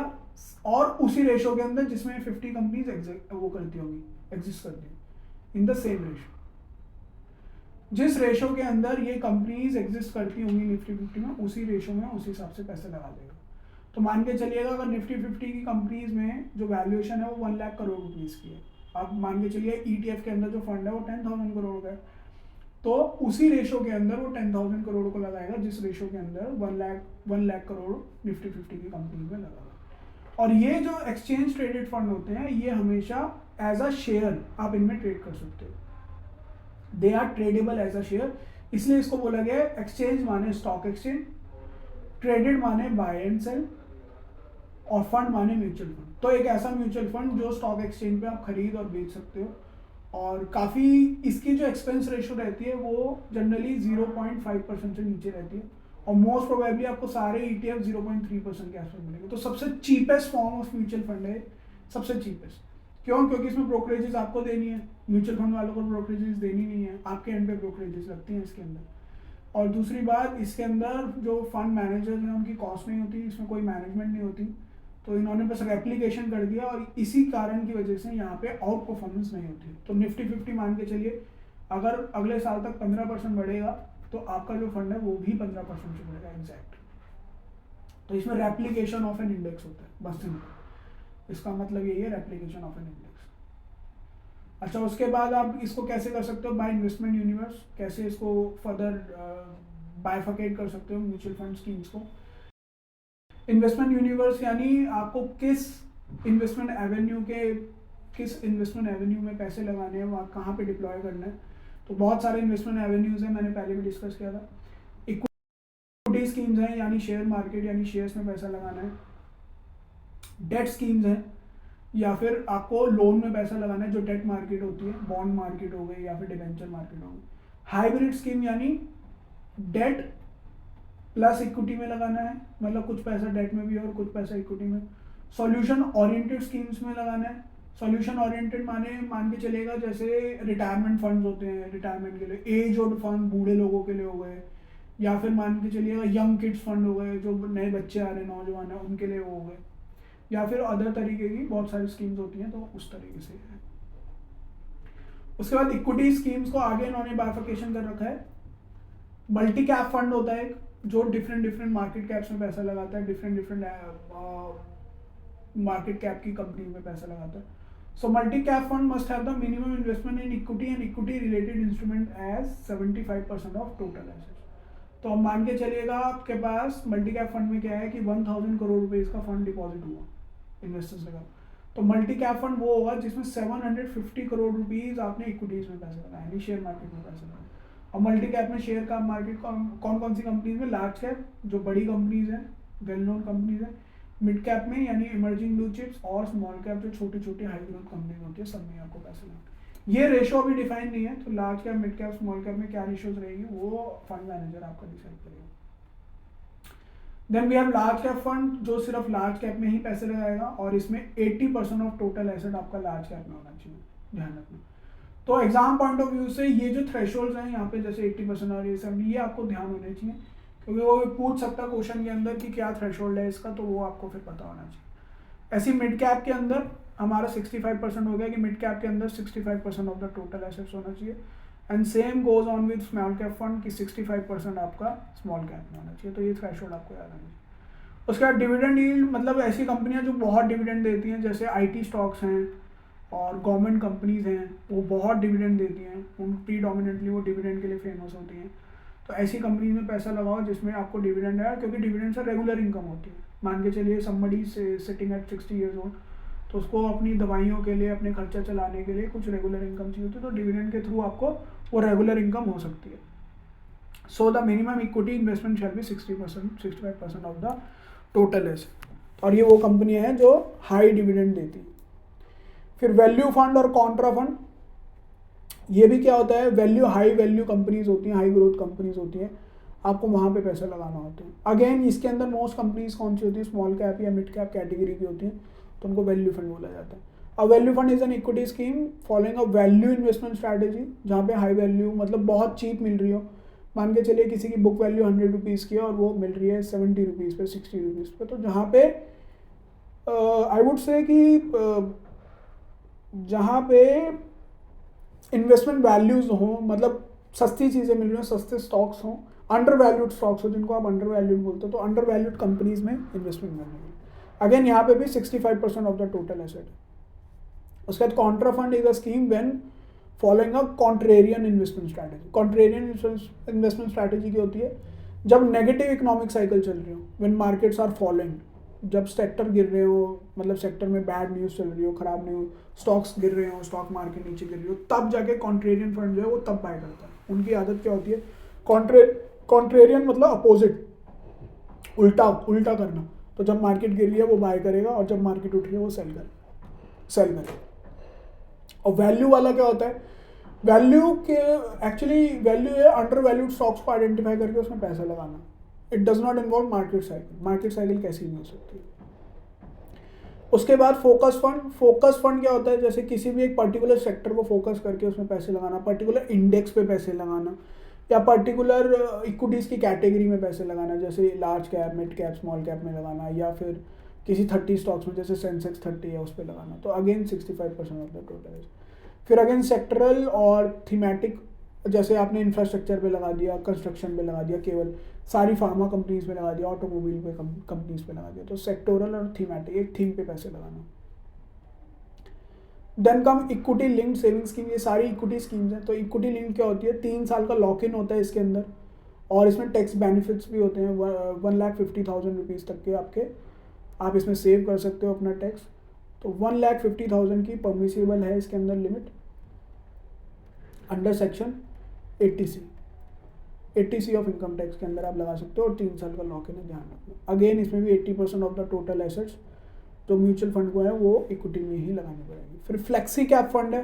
और उसी रेशो के अंदर जिसमें 50 कंपनीज वो करती होंगी, एग्जिस्ट करती होंगी इन द सेम रेशो। जिस रेशो के अंदर ये कंपनीज एग्जिस्ट करती होंगी निफ्टी 50 में, उसी रेशो में उसी हिसाब से पैसा लगा देगा। तो मान के चलिएगा अगर निफ्टी 50 की कंपनीज में जो वैल्यूएशन है वो 1 लाख करोड़ रुपीज़ की है, अब मान के चलिए ETF के अंदर जो फंड है वो 10,000 करोड़ का है, तो उसी रेशो के अंदर वो 10,000 करोड़ को लगाएगा जिस रेशो के अंदर 1 लाख करोड़ निफ्टी 50 की कंपनी में लगाएगा। और ये जो एक्सचेंज ट्रेडेड फंड होते हैं ये हमेशा एज अ शेयर आप इनमें ट्रेड कर सकते हो, they are tradable as a share, इसलिए इसको बोला गया है एक्सचेंज माने स्टॉक एक्सचेंज, ट्रेडेड माने बाय एंड सेल, और फंड माने म्यूचुअल फंड। तो एक ऐसा म्यूचुअल फंड जो स्टॉक एक्सचेंज पे आप खरीद और बेच सकते हो, और काफ़ी इसकी जो एक्सपेंस रेशो रहती है वो जनरली 0.5% से नीचे रहती है, और मोस्ट प्रोबेबली आपको सारे ETF 0.3% के आसपास मिलेंगे। तो सबसे cheapest form of mutual fund है, सबसे चीपेस्ट। क्यों? क्योंकि इसमें ब्रोकरेजेस आपको देनी है, म्यूचुअल फंड वालों को ब्रोकरेजेस देनी नहीं है, आपके एंड पे ब्रोकरेजेस लगती हैं इसके अंदर। और दूसरी बात, इसके अंदर जो फंड मैनेजर हैं उनकी कॉस्ट नहीं होती, इसमें कोई मैनेजमेंट नहीं होती, तो इन्होंने बस रेप्लिकेशन कर दिया, और इसी कारण की वजह से यहाँ पे आउट परफॉर्मेंस नहीं होती। तो निफ्टी 50 मान के चलिए अगर अगले साल तक 15% बढ़ेगा तो आपका जो फंड है वो भी 15% से बढ़ेगा एग्जैक्ट। तो इसमें रेप्लिकेशन ऑफ एन इंडेक्स होता है, बस सिंपल इसका मतलब यही है, रेप्लिकेशन ऑफ एन इंडेक्स। अच्छा, उसके बाद आप इसको कैसे कर सकते हो, बाय इन्वेस्टमेंट यूनिवर्स, कैसे इसको फर्दर बाइफर्केट कर सकते हो म्यूचुअल फंड स्कीम्स को। इन्वेस्टमेंट यूनिवर्स यानी आपको किस इन्वेस्टमेंट एवेन्यू में पैसे लगाने हैं, वहाँ कहाँ पे डिप्लॉय करना है। तो बहुत सारे इन्वेस्टमेंट एवेन्यूज़ हैं, मैंने पहले भी डिस्कस किया था। इक्विटी स्कीम्स हैं यानी शेयर मार्केट यानी शेयर्स में पैसा लगाना है। डेट स्कीम्स हैं या फिर आपको लोन में पैसा लगाना है, जो डेट मार्केट होती है, बॉन्ड मार्केट हो गई या फिर डिवेंचर मार्केट हो गई। हाइब्रिड स्कीम यानी डेट प्लस इक्विटी में लगाना है, मतलब कुछ पैसा डेट में भी और कुछ पैसा इक्विटी में। सॉल्यूशन ओरिएंटेड स्कीम्स में लगाना है। सॉल्यूशन ओरिएंटेड मान के चलेगा जैसे रिटायरमेंट फंड्स होते हैं, रिटायरमेंट के लिए एज ओल्ड फंड बूढ़े लोगों के लिए हो गए, या फिर मान के चलिएगा यंग किड्स फंड हो गए, जो नए बच्चे आ रहे हैं, नौजवान हैं, उनके लिए वो हो गए, या फिर अदर तरीके की बहुत सारी स्कीम्स होती हैं, तो उस तरीके से है। उसके बाद इक्विटी स्कीम्स को आगे इन्होंने बाइफर्केशन कर रखा है। मल्टी कैप फंड होता है जो डिफरेंट मार्केट कैप्स में पैसा लगाता है, डिफरेंट मार्केट कैप की कंपनी में पैसा लगाता है। So multi cap fund must have the minimum investment in equity and equity related instrument as 75% of total assets. तो अब मान के चलिएगा आपके पास मल्टी कैप फंड में क्या है कि 1000 करोड़ रुपए का फंड डिपॉजिट हुआ इन्वेस्टर्स लगा, तो मल्टी कैप फंड वो होगा जिसमें 750 करोड़ रुपीज आपने इक्विटीज में पैसे लगाए यानी शेयर मार्केट में पैसे लगाए। और मल्टी कैप में शेयर का मार्केट कौन कौन सी कंपनीज में, लार्ज कैप जो बड़ी कंपनीज हैं, वेल नोन कंपनीज हैं, मिड कैप में यानी इमर्जिंग ब्लू चिप्स, और स्मॉल कैप जो छोटी छोटी हाई ग्रोथ कंपनीज होती है, सब में आपको पैसे लगाए। ये रेशो अभी डिफाइन नहीं है, तो large cap, mid cap, small cap में क्या रेशोज रहेगी वो फंड मैनेजर आपका डिसाइड करेगा। Then we have large cap fund जो सिर्फ लार्ज कैप में ही पैसे लगाएगा, और इसमें 80% ऑफ टोटल एसेट आपका लार्ज कैप में होना चाहिए, ध्यान रखना। तो एग्जाम पॉइंट ऑफ व्यू से ये जो थ्रेशोल्ड्स हैं यहाँ पे, जैसे 80% और ये 70, ये आपको ध्यान होने चाहिए, क्योंकि वो पूछ सकता है क्वेश्चन के अंदर कि क्या थ्रेशोल्ड है इसका, तो वो आपको फिर पता होना चाहिए। ऐसी मिड कैप के अंदर हमारा 65% हो गया कि मिड कैप के अंदर 65% ऑफ द टोटल एसेट्स होना चाहिए, and same goes on with small cap fund कि 65% आपका स्मॉल कैप में होना चाहिए। तो ये थ्रेशोल्ड आपको याद आना चाहिए। उसके बाद डिविडेंड यील्ड, मतलब ऐसी कंपनियां जो बहुत डिविडेंड देती हैं, जैसे आईटी स्टॉक्स हैं और गवर्नमेंट कंपनीज हैं, वो बहुत डिविडेंड देती हैं, उन प्रीडोमिनेंटली वो डिविडेंड के लिए फेमस होती हैं। तो ऐसी कंपनीज में पैसा लगाओ जिसमें आपको डिविडेंड है, क्योंकि डिविडेंड से रेगुलर इनकम होती है। मान के चलिए समबडी से सिटिंग एट 60 ईयर्स ओल्ड, तो उसको अपनी दवाइयों के लिए, अपने खर्चा चलाने के लिए कुछ रेगुलर इनकम चाहिए होती है, तो डिविडेंड के थ्रू आपको वो रेगुलर इनकम हो सकती है। So the minimum equity investment shall be 65% of the total asset, और ये वो कंपनियां हैं जो हाई डिविडेंड देती हैं। फिर वैल्यू फंड और कॉन्ट्रा फंड, ये भी क्या होता है, वैल्यू हाई वैल्यू कंपनीज होती हैं, हाई ग्रोथ कंपनीज होती हैं, आपको वहाँ पे पैसा लगाना होता है। अगेन इसके अंदर मोस्ट कंपनीज कौन सी होती है, स्मॉल कैप या मिड कैप कैटेगरी की होती हैं, तो उनको वैल्यू फंड बोला जाता है। A value fund is an equity scheme following a value investment strategy, जहाँ पे हाई वैल्यू मतलब बहुत चीप मिल रही हो। मान के चलिए किसी की बुक वैल्यू 100 रुपीज़ की है और वो मिल रही है 70 रुपीज़ पे, 60 रुपीज़ पे, तो जहाँ पे आई वुड से कि जहाँ पे इन्वेस्टमेंट वैल्यूज हों, मतलब सस्ती चीज़ें मिल रही हो, सस्ते स्टॉक्स हों, अंडर वैल्यूड स्टॉक्स हो जिनको आप अंडर वैल्यूड बोलते हो, तो अंडर वैल्यूड कंपनीज में इन्वेस्टमेंट करने में अगेन यहाँ पे भी 65% ऑफ द टोटल एसेट है। उसके बाद Contra fund is a scheme when following a contrarian investment strategy. Contrarian investment strategy की होती है जब नेगेटिव इकोनॉमिक साइकिल चल रही हो, व्हेन मार्केट्स आर फॉलोइंग, जब सेक्टर गिर रहे हो, मतलब सेक्टर में बैड न्यूज़ चल रही हो, खराब न्यूज़, स्टॉक्स गिर रहे हो, स्टॉक मार्केट नीचे गिर रही हो, तब जाके कॉन्ट्रेरियन फंड जो है वो तब बाय करता है। उनकी आदत क्या होती है, कॉन्ट्रेरियन मतलब अपोजिट, उल्टा करना। तो जब मार्केट गिर रही है वो बाय करेगा, और जब मार्केट उठ रही है वो सेल करेगा। और वैल्यू वाला क्या होता है, वैल्यू के एक्चुअली वैल्यू है अंडर वैल्यूड स्टॉक्स को आइडेंटिफाई करके उसमें पैसा लगाना। It does not involve market cycle, market cycle कैसी नहीं हो सकती। उसके बाद फोकस फंड क्या होता है, जैसे किसी भी एक पर्टिकुलर सेक्टर को फोकस करके उसमें पैसे लगाना, पर्टिकुलर इंडेक्स पे पैसे लगाना, या पर्टिकुलर इक्विटीज़ की कैटेगरी में पैसे लगाना, जैसे large cap, mid cap, small cap में लगाना, या फिर किसी 30 स्टॉक्स में जैसे सेंसेक्स 30 है उस पर लगाना। तो अगेन 65% ऑफ द टोटल है। फिर अगेन सेक्टरल और थीमेटिक, जैसे आपने इंफ्रास्ट्रक्चर पे लगा दिया, कंस्ट्रक्शन पे लगा दिया, केवल सारी फार्मा कंपनीज पे लगा दिया, ऑटोमोबाइल पे कंपनीज पे लगा दिया, तो सेक्टोरल और थीमेटिक, एक थीम पे पैसे लगाना। Then come equity linked saving scheme, ये सारी इक्विटी स्कीम्स हैं। तो इक्विटी लिंक क्या होती है, 3 साल का लॉक इन होता है इसके अंदर, और इसमें टैक्स बेनिफिट्स भी होते हैं। 1,50,000 रुपीज़ तक के आपके, आप इसमें सेव कर सकते हो अपना टैक्स। तो 1,50,000 की परमिसिबल है इसके अंदर limit under section 80C of income tax के अंदर आप लगा सकते हो, और 3 साल का लॉक इन है, ध्यान रखना। अगेन इसमें भी 80% ऑफ द टोटल एसेट्स जो म्यूचुअल फंड को है वो इक्विटी में ही लगानी पड़ेगी। फिर फ्लेक्सी कैप फंड है।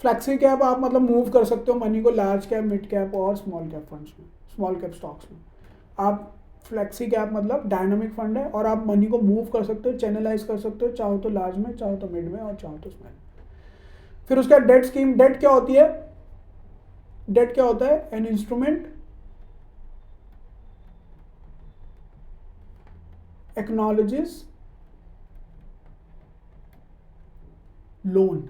फ्लेक्सी कैप आप मतलब मूव कर सकते हो मनी को लार्ज कैप, मिड कैप और स्मॉल कैप फंड्स में, स्मॉल कैप स्टॉक्स में। आप फ्लेक्सी कैप मतलब डायनामिक फंड है, और आप मनी को मूव कर सकते हो, चैनलाइज कर सकते हो, चाहो तो लार्ज में, चाहो तो मिड में, और चाहो तो स्मॉल में। फिर उसका डेट स्कीम। डेट क्या होती है, डेट क्या होता है, एन इंस्ट्रूमेंट एक्नॉलेजेस लोन।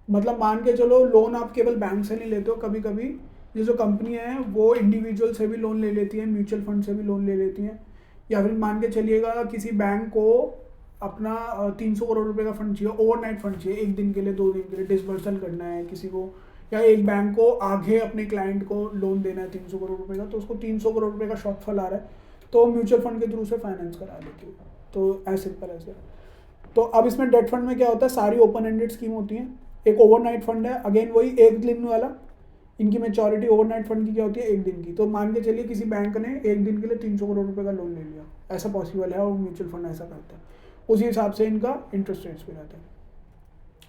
मतलब मान के चलो लोन आप केवल बैंक से नहीं लेते हो, कभी कभी ये जो कंपनी है वो इंडिविजुअल से भी लोन ले लेती है, म्यूचुअल फंड से भी लोन ले लेती हैं। या फिर मान के चलिएगा किसी बैंक को अपना 300 करोड़ रुपए का फंड चाहिए, ओवरनाइट फंड चाहिए, 1 दिन के लिए 2 दिन के लिए डिसबर्सल करना है किसी को, या एक बैंक को आगे अपने क्लाइंट को लोन देना है 300 करोड़ रुपए का, तो उसको 300 करोड़ रुपए का शॉर्टफॉल आ रहा है, तो म्यूचुअल फंड के थ्रू से फाइनेंस करा देती है। तो एज सिंपल एज दैट। तो अब इसमें डेट फंड में क्या होता है, सारी ओपन एंडेड स्कीम होती हैं। एक ओवरनाइट फंड है, अगेन वही 1 दिन वाला, इनकी मेच्योरिटी ओवरनाइट फंड की क्या होती है, 1 दिन की। तो मान के चलिए किसी बैंक ने 1 दिन के लिए 300 करोड़ रुपए का लोन ले लिया, ऐसा पॉसिबल है, और म्यूचुअल फंड ऐसा करता है, उसी हिसाब से इनका इंटरेस्ट रेट्स भी रहते हैं।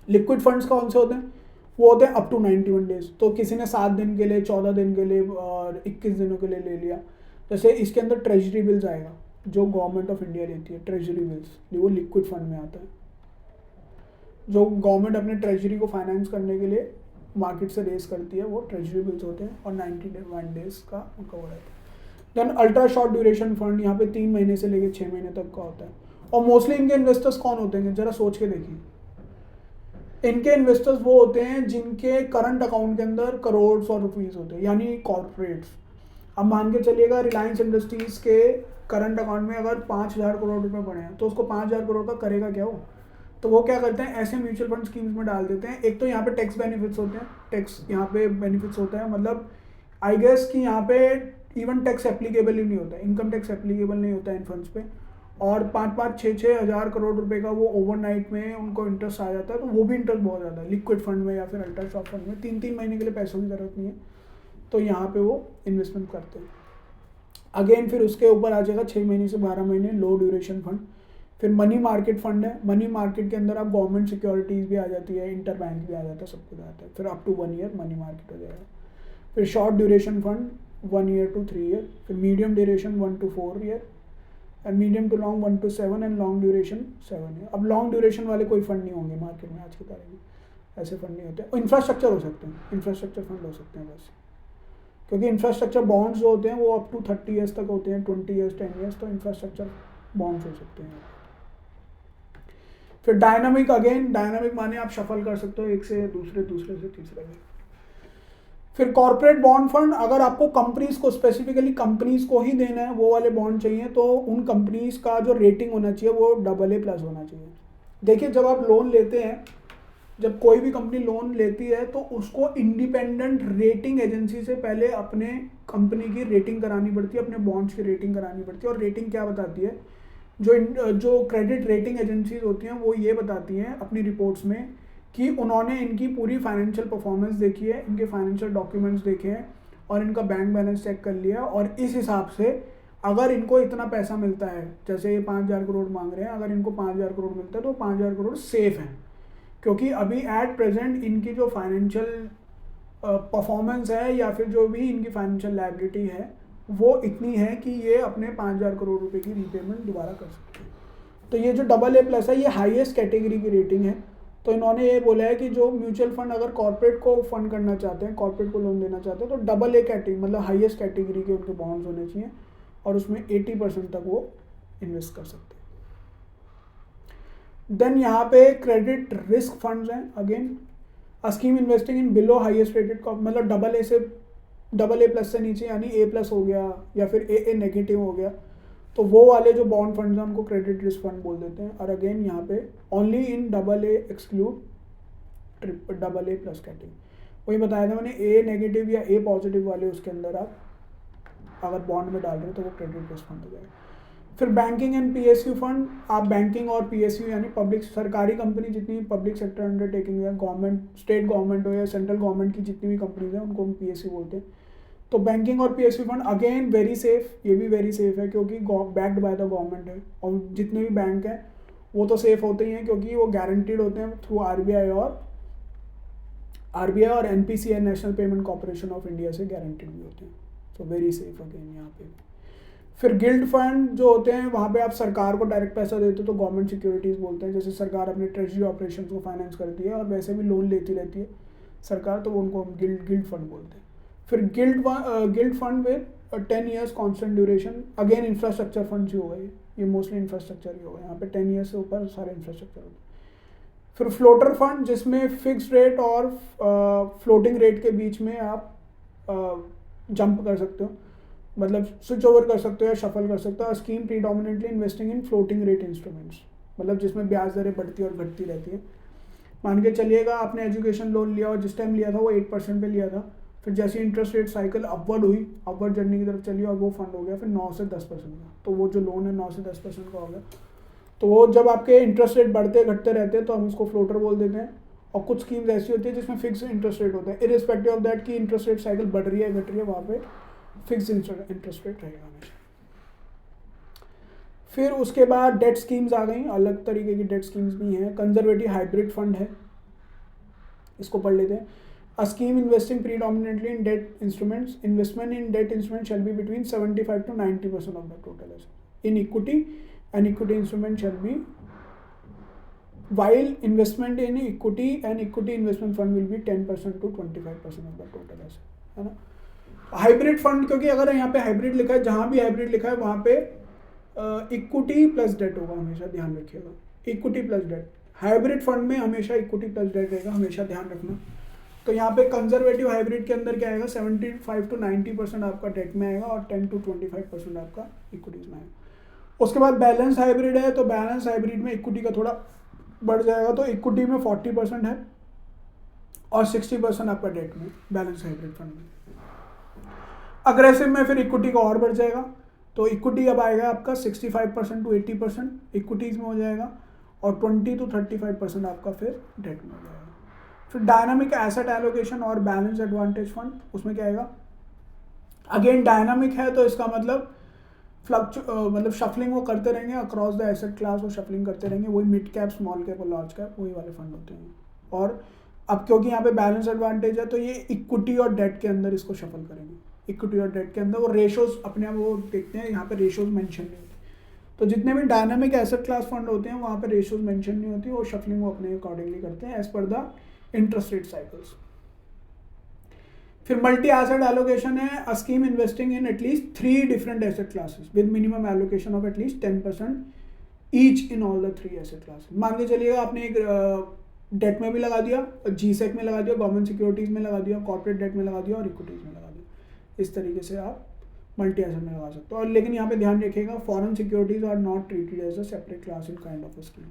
लिक्विड फंड्स कौन से होते हैं, वो होते हैं अप टू 91 डेज। तो किसी ने 7 दिन के लिए, 14 दिन के लिए और 21 दिनों के लिए ले लिया। जैसे इसके अंदर ट्रेजरी बिल्स आएगा, जो गवर्नमेंट ऑफ इंडिया लेती है, ट्रेजरी बिल्स, वो लिक्विड फंड में आता है। जो गवर्नमेंट अपने ट्रेजरी को फाइनेंस करने के लिए मार्केट से रेज करती है, वो ट्रेजरी बिल्स होते हैं, और 91 डेज का उनका वो रहता है। Then ultra short duration fund, यहाँ पे 3 महीने से लेकर 6 महीने तक का होता है। और मोस्टली इनके इन्वेस्टर्स कौन होते हैं, जरा सोच के देखिए। इनके इन्वेस्टर्स वो होते हैं जिनके करंट अकाउंट के अंदर करोड़ और रुपीज़ होते हैं, यानी कॉर्पोरेट्स। अब मान के चलिएगा रिलायंस इंडस्ट्रीज के करंट अकाउंट में अगर 5,000 करोड़ रुपए पड़े हैं, तो उसको 5,000 करोड़ का करेगा क्या वो, तो वो क्या करते हैं, ऐसे म्यूचुअल फंड स्कीम्स में डाल देते हैं। एक तो यहाँ पे टैक्स बेनिफिट्स होते हैं, टैक्स यहाँ पे बेनिफिट्स होते हैं, मतलब आई गेस कि यहाँ पे इवन टैक्स एप्लीकेबल ही नहीं होता है, इनकम टैक्स एप्लीकेबल नहीं होता है इन फंड्स पे। और 5-5, 6-6 हज़ार करोड़ रुपए का वो ओवरनाइट में उनको इंटरेस्ट आ जाता है, तो वो भी इंटरेस्ट बहुत ज़्यादा है। लिक्विड फंड में या फिर अल्ट्रा शॉर्ट फंड में 3-3 महीने के लिए पैसों की जरूरत नहीं है, तो यहाँ पे वो इन्वेस्टमेंट करते हैं। अगेन फिर उसके ऊपर आ जाएगा 6 महीने से 12 महीने लो ड्यूरेशन फंड। फिर मनी मार्केट फंड है, मनी मार्केट के अंदर आप गवर्नमेंट सिक्योरिटीज़ भी आ जाती है, इंटर बैंक भी आ जाता है, सब कुछ आता है। फिर up to 1 year money market हो जाएगा। फिर short duration fund 1 year to 3 year. फिर medium duration 1 to 4 year, and medium to long 1 to 7, and long duration 7 year. अब लॉन्ग ड्यूरेशन वाले कोई फंड नहीं होंगे मार्केट में आज की तारीख में, ऐसे फंड नहीं होते। इंफ्रास्ट्रक्चर हो सकते हैं, इंफ्रास्ट्रक्चर फंड हो सकते हैं बस, क्योंकि इंफ्रास्ट्रक्चर बॉन्ड्स जो होते हैं वो अप टू 30 ईयर्स तक होते हैं, 20 ईयर्स, 10 ईयर्स, तो इंफ्रास्ट्रक्चर बॉन्ड्स हो सकते हैं। फिर डायनामिक, अगेन डायनामिक माने आप शफल कर सकते हो एक से दूसरे, दूसरे से तीसरे में। फिर कॉर्पोरेट बॉन्ड फंड, अगर आपको कंपनीज को, स्पेसिफिकली कंपनीज को ही देना है, वो वाले बॉन्ड चाहिए, तो उन कंपनीज का जो रेटिंग होना चाहिए वो AA+ होना चाहिए। देखिए जब आप लोन लेते हैं, जब कोई भी कंपनी लोन लेती है, तो उसको इंडिपेंडेंट रेटिंग एजेंसी से पहले अपने कंपनी की रेटिंग करानी पड़ती है, अपने बॉन्ड्स की रेटिंग करानी पड़ती है। और रेटिंग क्या बताती है, जो क्रेडिट रेटिंग एजेंसीज होती हैं वो ये बताती हैं अपनी रिपोर्ट्स में कि उन्होंने इनकी पूरी फाइनेंशियल परफॉर्मेंस देखी है, इनके फाइनेंशियल डॉक्यूमेंट्स देखे हैं, और इनका बैंक बैलेंस चेक कर लिया, और इस हिसाब से अगर इनको इतना पैसा मिलता है, जैसे ये 5,000 करोड़ मांग रहे हैं, अगर इनको 5,000 करोड़ मिलता है तो 5,000 करोड़ सेफ हैं, क्योंकि अभी एट प्रेजेंट इनकी जो फाइनेंशियल परफॉर्मेंस है, या फिर जो भी इनकी फाइनेंशियल लायबिलिटी है, वो इतनी है कि ये अपने 5,000 करोड़ रुपए की रीपेमेंट दोबारा कर सकते हैं। तो ये जो AA+ है, ये हाईएस्ट कैटेगरी की रेटिंग है। तो इन्होंने ये बोला है कि जो म्यूचुअल फंड अगर कॉर्पोरेट को फंड करना चाहते हैं, कॉर्पोरेट को लोन देना चाहते हैं, तो AA कैटेगरी मतलब हाईएस्ट कैटेगरी के उनके बॉन्ड्स होने चाहिए, और उसमें 80% तक वो इन्वेस्ट कर सकते हैं। देन यहाँ पे क्रेडिट रिस्क फंड्स हैं, again a scheme investing in below highest rated, मतलब AA+ से नीचे, यानी A+ हो गया या फिर AA- नेगेटिव हो गया, तो वो वाले जो बॉन्ड फंड्स हैं उनको क्रेडिट रिस्क फंड बोल देते हैं। और अगेन यहाँ पे only in AA exclude AA plus category. वही बताया था मैंने, A नेगेटिव या A पॉजिटिव वाले उसके अंदर आप अगर बॉन्ड में डाल रहे हो तो वो क्रेडिट रिस्क फंड हो जाएगा। फिर बैंकिंग एंड PSU फंड, आप बैंकिंग और PSU यानी पब्लिक सरकारी कंपनी जितनी पब्लिक सेक्टर अंडरटेकिंग है, गवर्नमेंट स्टेट गवर्नमेंट हो या सेंट्रल गवर्नमेंट की जितनी भी कंपनीज हैं उनको हम PSU बोलते हैं। तो बैंकिंग और PSU fund again very safe, ये भी वेरी सेफ है क्योंकि बैक्ड बाय द गवर्नमेंट है। और जितने भी बैंक हैं वो तो सेफ होते ही हैं क्योंकि वो गारंटीड होते हैं थ्रू RBI और NPCI national payment corporation of India से गारंटीड भी होते हैं। सो वेरी सेफ अगेन यहाँ पे। फिर गिल्ड फंड जो होते हैं वहाँ पे आप सरकार को डायरेक्ट पैसा देते हो तो गवर्नमेंट सिक्योरिटीज़ बोलते हैं। जैसे सरकार अपने ट्रेजरी ऑपरेशंस को फाइनेंस करती है और वैसे भी लोन लेती रहती है सरकार, तो उनको हम गिल्ड फंड बोलते हैं। फिर gilt fund with 10 years constant duration, again infrastructure fund ही हो गए, ये मोस्टली इंफ्रास्ट्रक्चर ही होगा यहाँ पे, 10 years से ऊपर सारे इंफ्रास्ट्रक्चर होते हैं। फिर फ्लोटर फंड जिसमें फिक्स्ड रेट और फ्लोटिंग रेट के बीच में आप जंप कर सकते हो, मतलब स्विच ओवर कर सकते हो या शफल कर सकते हो। Scheme predominantly investing in floating rate instruments, मतलब जिसमें ब्याज दरें बढ़ती और घटती रहती है। मान के चलिएगा आपने एजुकेशन लोन लिया और जिस टाइम लिया था वो 8% पे लिया था, फिर जैसे इंटरेस्ट रेट साइकिल अपवर्ड हुई, अपवर्ड जर्नी की तरफ चली और वो फंड हो गया फिर 9 से 10% का, तो वो जो लोन है 9 से 10% का हो गया। तो वो जब आपके इंटरेस्ट रेट बढ़ते घटते रहते हैं तो हम उसको फ्लोटर बोल देते हैं। और कुछ स्कीम्स ऐसी होती है जिसमें फिक्स इंटरेस्ट रेट होता है, इरिस्पेक्टिव ऑफ दैट कि इंटरेस्ट रेट साइकिल बढ़ रही है घट रही है, वहाँ पे फिक्स इंटरेस्ट रेट रहेगा हमेशा। फिर उसके बाद डेट स्कीम्स आ गई, अलग तरीके की डेट स्कीम्स भी हैं। कंजर्वेटिव हाइब्रिड फंड है, इसको पढ़ लेते हैं। A scheme investing predominantly in debt instruments. Investment in debt instruments shall be between 75 to 90% of the total asset. In equity, an equity instrument shall be, while investment in equity and equity investment fund will be 10% to 25% of the total asset, है ना। Hybrid fund, क्योंकि अगर यहाँ पे hybrid लिखा है, जहाँ भी हाइब्रिड लिखा है वहाँ पे इक्विटी प्लस डेट होगा, हमेशा ध्यान रखिएगा, equity plus debt. Hybrid fund में हमेशा इक्विटी प्लस डेट रहेगा, हमेशा ध्यान रखना। तो यहाँ पे कंजर्वेटिव हाइब्रिड के अंदर क्या आएगा, 75 to 90% आपका डेट में आएगा और 10 to 25% आपका इक्विटीज में आएगा। उसके बाद बैलेंस हाइब्रिड है, तो बैलेंस हाइब्रिड में इक्विटी का थोड़ा बढ़ जाएगा, तो इक्विटी में 40% है और 60% आपका डेट में, बैलेंस हाइब्रिड फंड में। अग्रेसिव में फिर इक्विटी का और बढ़ जाएगा, तो इक्विटी अब आएगा आपका 65% to 80% इक्विटीज में हो जाएगा और 20 to 35% आपका फिर डेट में हो जाएगा। फिर डायनामिक एसेट एलोकेशन और बैलेंस एडवांटेज फंड, उसमें क्या आएगा, अगेन डायनामिक है तो इसका मतलब मतलब शफलिंग वो करते रहेंगे अक्रॉस द एसेट क्लास, वो शफलिंग करते रहेंगे, वही मिड कैप स्मॉल कैप और लार्ज कैप वही वाले फंड होते हैं। और अब क्योंकि यहाँ पे बैलेंस एडवांटेज है तो ये इक्विटी और डेट के अंदर इसको शफल करेंगे, इक्विटी और डेट के अंदर वो रेशोज अपने आप वो देखते हैं, यहाँ पे रेशोज मेंशन नहीं होते। तो जितने भी डायनामिक एसेट क्लास फंड होते हैं वहाँ पे रेशोज मेंशन नहीं होती, वो शफलिंग वो अपने अकॉर्डिंगली करते हैं as per the interest rate cycles. फिर मल्टी एसेट एलोकेशन है, a scheme investing in at least 3 different asset classes with minimum allocation of at least 10% each in all the 3 asset classes. मान के चलिएगा आपने एक डेट में भी लगा दिया, GSEC में लगा दिया, गवर्नमेंट सिक्योरिटीज में लगा दिया, कॉर्पोरेट डेट में लगा दिया और इक्विटीज में लगा दिया। इस तरीके से आप मल्टी एसेट में लगा सकते हो। और लेकिन यहाँ पे ध्यान रखिएगा, foreign securities are not treated as a separate class in kind of a scheme,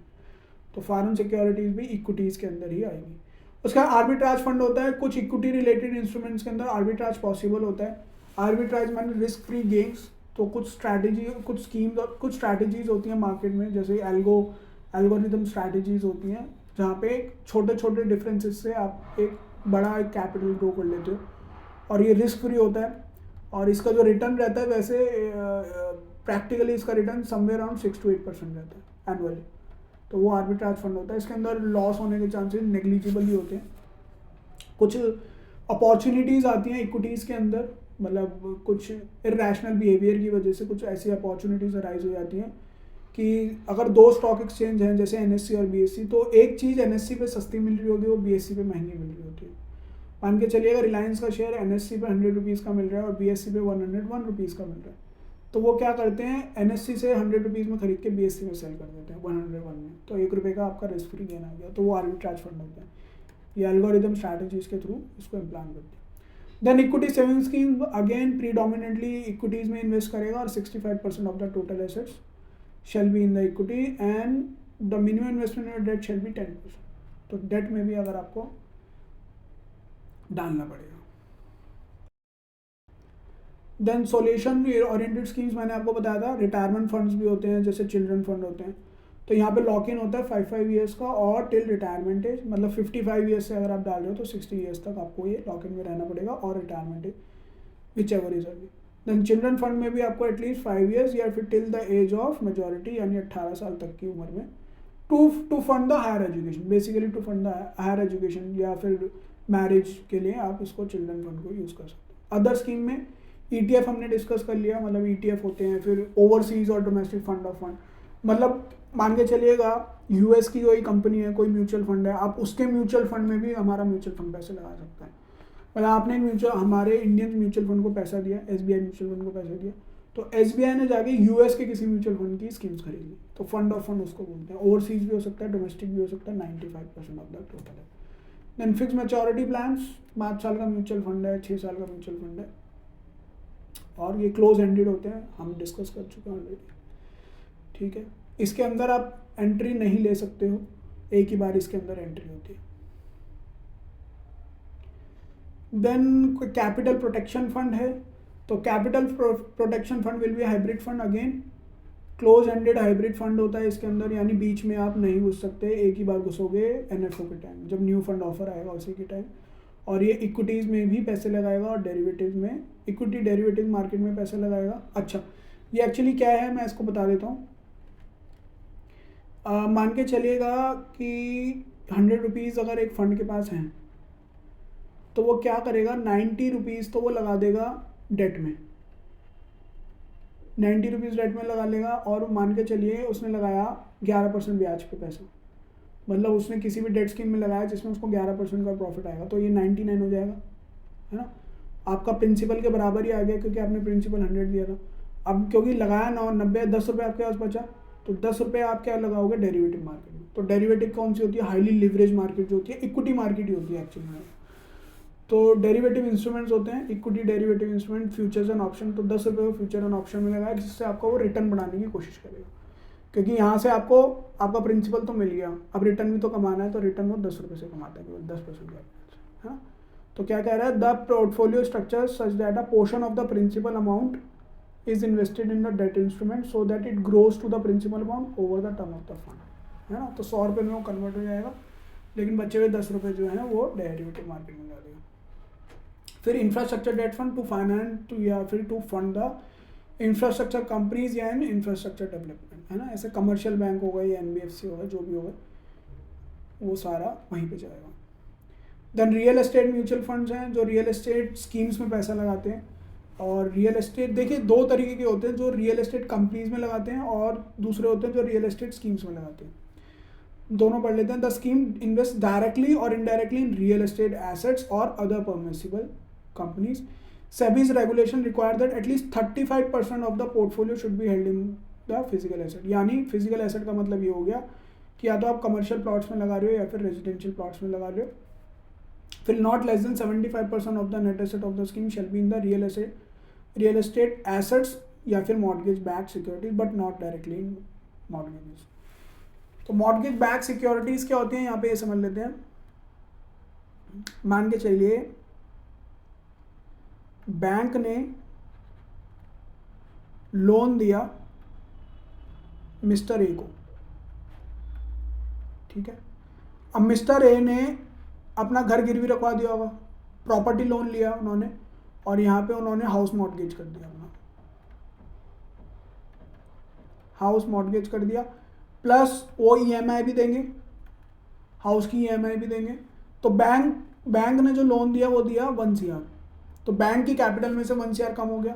तो फॉरेन सिक्योरिटीज भी इक्विटीज के अंदर ही आएगी। उसका आर्बिट्राज फंड होता है, कुछ इक्विटी रिलेटेड इंस्ट्रूमेंट्स के अंदर आर्बिट्राज पॉसिबल होता है। आर्बिट्राज माने रिस्क फ्री गेन्स, तो कुछ स्ट्रैटेजी, कुछ स्कीम्स और कुछ स्ट्रैटेजीज होती हैं मार्केट में, जैसे एल्गोरिथम स्ट्रैटेजीज होती हैं जहाँ पे छोटे छोटे डिफरेंसेस से आप एक बड़ा एक कैपिटल ग्रो कर लेते हो और ये रिस्क फ्री होता है। और इसका जो रिटर्न रहता है वैसे प्रैक्टिकली इसका रिटर्न समवेयर अराउंड 6 to 8% रहता है एनुअली, तो वो आर्बिट्राज फंड होता है। इसके अंदर लॉस होने के चांसेस नेग्लिजिबल ही होते हैं। कुछ अपॉर्चुनिटीज़ आती हैं इक्विटीज़ के अंदर, मतलब कुछ इरैशनल बिहेवियर की वजह से कुछ ऐसी अपॉर्चुनिटीज़ अराइज हो जाती हैं कि अगर 2 स्टॉक एक्सचेंज हैं जैसे NSE और BSE, तो एक चीज़ NSE पे सस्ती मिल रही होगी, वो BSE पे महंगी मिल रही होती है। मान के चलिएगा रिलायंस का शेयर NSE पे 100 रुपीज़ का मिल रहा है और BSE पे 101 रुपीज़ का मिल रहा है, तो वो क्या करते हैं, NSE से 100 रुपीज़ में खरीद के BSE में सेल कर देते हैं 101 में, तो 1 रुपये का आपका रिस्क फ्री गेन आ गया, तो वो आर्बिट्राज फंड होता है। ये एल्गोरिथम स्ट्रैटेजीज के थ्रू इसको इम्प्लान करते हैं। Then equity saving scheme again predominantly equities में इन्वेस्ट करेगा और 65% of the total assets shall be in the equity and the minimum investment in debt shall be 10%. तो डेट में भी अगर आपको डालना पड़ेगा. देन सोल्यूशन ओरिएंटेड स्कीम्स मैंने आपको बताया था. रिटायरमेंट फंड्स भी होते हैं जैसे चिल्ड्रन फंड होते हैं. तो यहाँ पे लॉक इन होता है 5 ईयर्स का और टिल रिटायरमेंट एज, मतलब 55 ईयर्स से अगर आप डाल रहे हो तो 60 ईयर्स तक आपको ये लॉक इन में रहना पड़ेगा और retirement age whichever is early. Then children fund में भी आपको एटलीस्ट 5 ईयर्स या फिर till the age of majority यानी 18 साल तक की उम्र में to fund the higher education, basically to fund the higher education या फिर मैरिज के लिए आप इसको चिल्ड्रन फंड को यूज़ कर सकते हो. अदर स्कीम में ETF हमने डिस्कस कर लिया, मतलब ETF होते हैं. फिर ओवरसीज और डोमेस्टिक फंड ऑफ फंड, मतलब मान के चलिएगा US की कोई कंपनी है, कोई म्यूचुअल फंड है, आप उसके म्यूचुअल फंड में भी हमारा म्यूचुअल फंड पैसे लगा सकते हैं. मतलब आपने हमारे इंडियन म्यूचुअल फंड को पैसा दिया, SBI म्यूचुअल फंड को पैसा दिया, तो SBI ने जाके US के किसी म्यूचुअल फंड की स्कीम्स खरीद ली, तो फंड ऑफ फंड उसको बोलते हैं. ओवरसीज भी हो सकता है, डोमेस्टिक भी हो सकता है. 95% ऑफ द टोटल है. देन फिक्स मैच्योरिटी प्लान्स, 5 साल का म्यूचुअल फंड है, 6 साल का म्यूचुअल फंड है और ये क्लोज एंडेड होते हैं, हम डिस्कस कर चुके हैं ऑलरेडी. ठीक है, इसके अंदर आप एंट्री नहीं ले सकते हो, एक ही बार इसके अंदर एंट्री होती है. देन कैपिटल प्रोटेक्शन फंड है. तो capital protection fund will be hybrid fund, again close ended hybrid fund होता है इसके अंदर, यानी बीच में आप नहीं घुस सकते, एक ही बार घुसोगे NFO के टाइम, जब न्यू फंड ऑफर आएगा उसी के टाइम. और ये इक्विटीज़ में भी पैसे लगाएगा और डेरिवेटिव में, इक्विटी डेरिवेटिव मार्केट में पैसे लगाएगा. अच्छा, ये एक्चुअली क्या है मैं इसको बता देता हूँ. मान के चलिएगा कि 100 रुपीज़ अगर एक फ़ंड के पास हैं तो वो क्या करेगा, 90 रुपीज़ तो वो लगा देगा डेट में, 90 रुपीज़ डेट में लगा लेगा. और मान के चलिए उसने लगाया 11% ब्याज पे पैसा, मतलब उसने किसी भी डेट स्कीम में लगाया जिसमें उसको 11% का प्रॉफिट आएगा, तो ये 99 हो जाएगा, है ना. आपका प्रिंसिपल के बराबर ही आ गया क्योंकि आपने प्रिंसिपल 100 दिया था. अब क्योंकि लगाया 90, 10 रुपये आपके पास बचा, तो 10 रुपये आप क्या लगाओगे डेरिवेटिव मार्केट में. तो डेरिवेटिव कौन सी होती है, हाईली लिवरेज मार्केट जो होती है, इक्विटी मार्केट ही होती है एक्चुअली में. तो डेरिवेटिव इंस्ट्रूमेंट्स होते हैं, equity derivative instrument, futures and option. तो 10 रुपये को फ्यूचर एंड ऑप्शन में लगाया जिससे आपको वो रिटर्न बढ़ाने की कोशिश करेगा, क्योंकि यहाँ से आपको आपका प्रिंसिपल तो मिल गया, अब रिटर्न भी तो कमाना है, तो रिटर्न वो 10 रुपये से कमाता है, केवल 10% का, है. तो क्या कह रहा है, the portfolio structure such that a portion of the principal amount is invested in the debt instrument so that it grows to the principal amount over the term of the fund, है ना. तो 100 रुपये में वो convert हो जाएगा, लेकिन बचे हुए 10 रुपये जो है वो डेरिवेटिव मार्केट में लगा देगा. फिर infrastructure debt fund to finance या फिर to fund the infrastructure companies या इन इंफ्रास्ट्रक्चर डेवलपमेंट, है ना. ऐसे कमर्शियल बैंक हो गए या NBFC हो गए, जो भी होगा वो सारा वहीं पे जाएगा. Then real estate mutual funds हैं जो रियल एस्टेट स्कीम्स में पैसा लगाते हैं. और रियल एस्टेट देखिए 2 तरीके के होते हैं, जो रियल एस्टेट कंपनीज में लगाते हैं और दूसरे होते हैं जो रियल एस्टेट स्कीम्स में लगाते हैं. दोनों पढ़ लेते हैं. द स्कीम इन्वेस्ट डायरेक्टली और indirectly in real estate assets और other permissible companies. SEBI's regulation require that at least 35% of the portfolio should be held in the physical asset. यानी फिजिकल एसेट का मतलब ये हो गया कि या तो आप कमर्शियल प्लॉट्स में लगा रहे हो या फिर रेजिडेंशियल प्लॉट्स में लगा रहे हो. फिर not less than 75% of the net asset of the scheme shell be in the real estate assets या फिर mortgage back securities, but not directly in mortgages. तो मॉर्गेज बैक सिक्योरिटीज क्या होती हैं यहाँ पे ये समझ लेते हैं. मान के चलिए बैंक ने लोन दिया मिस्टर ए को, ठीक है. अब मिस्टर ए ने अपना घर गिरवी रखवा दिया होगा, प्रॉपर्टी लोन लिया उन्होंने, और यहाँ पे उन्होंने हाउस मॉर्गेज कर दिया, अपना हाउस मॉर्गेज कर दिया, प्लस वो EMI भी देंगे, हाउस की EMI भी देंगे. तो बैंक ने जो लोन दिया वो दिया 1 CR. तो बैंक की कैपिटल में से 1 CR कम हो गया.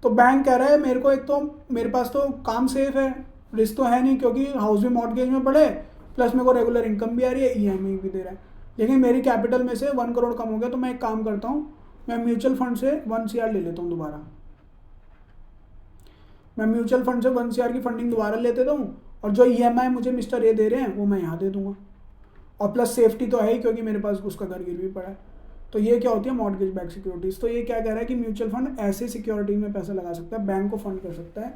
तो बैंक कह रहा है मेरे को, एक तो मेरे पास तो काम सेफ है, रिस्क तो है नहीं क्योंकि हाउस भी मॉर्गेज में पड़े, प्लस मेरे को रेगुलर इनकम भी आ रही है, EMI भी दे रहा है, लेकिन मेरी कैपिटल में से 1 करोड़ कम हो गया. तो मैं एक काम करता हूँ, मैं म्यूचुअल फंड से 1 CR ले लेता हूँ दोबारा. मैं म्यूचुअल फंड से 1 CR की फंडिंग दोबारा ले देता हूँ, और जो EMI मुझे मिस्टर ए दे रहे हैं वो मैं यहाँ दे दूँगा, और प्लस सेफ्टी तो है ही क्योंकि मेरे पास उसका घर गिरवी पड़ा है. तो ये क्या होती है, मॉर्गेज बैक सिक्योरिटीज। तो ये क्या कह रहा है कि म्यूचुअल फंड ऐसे सिक्योरिटी में पैसा लगा सकता है, बैंक को फंड कर सकता है,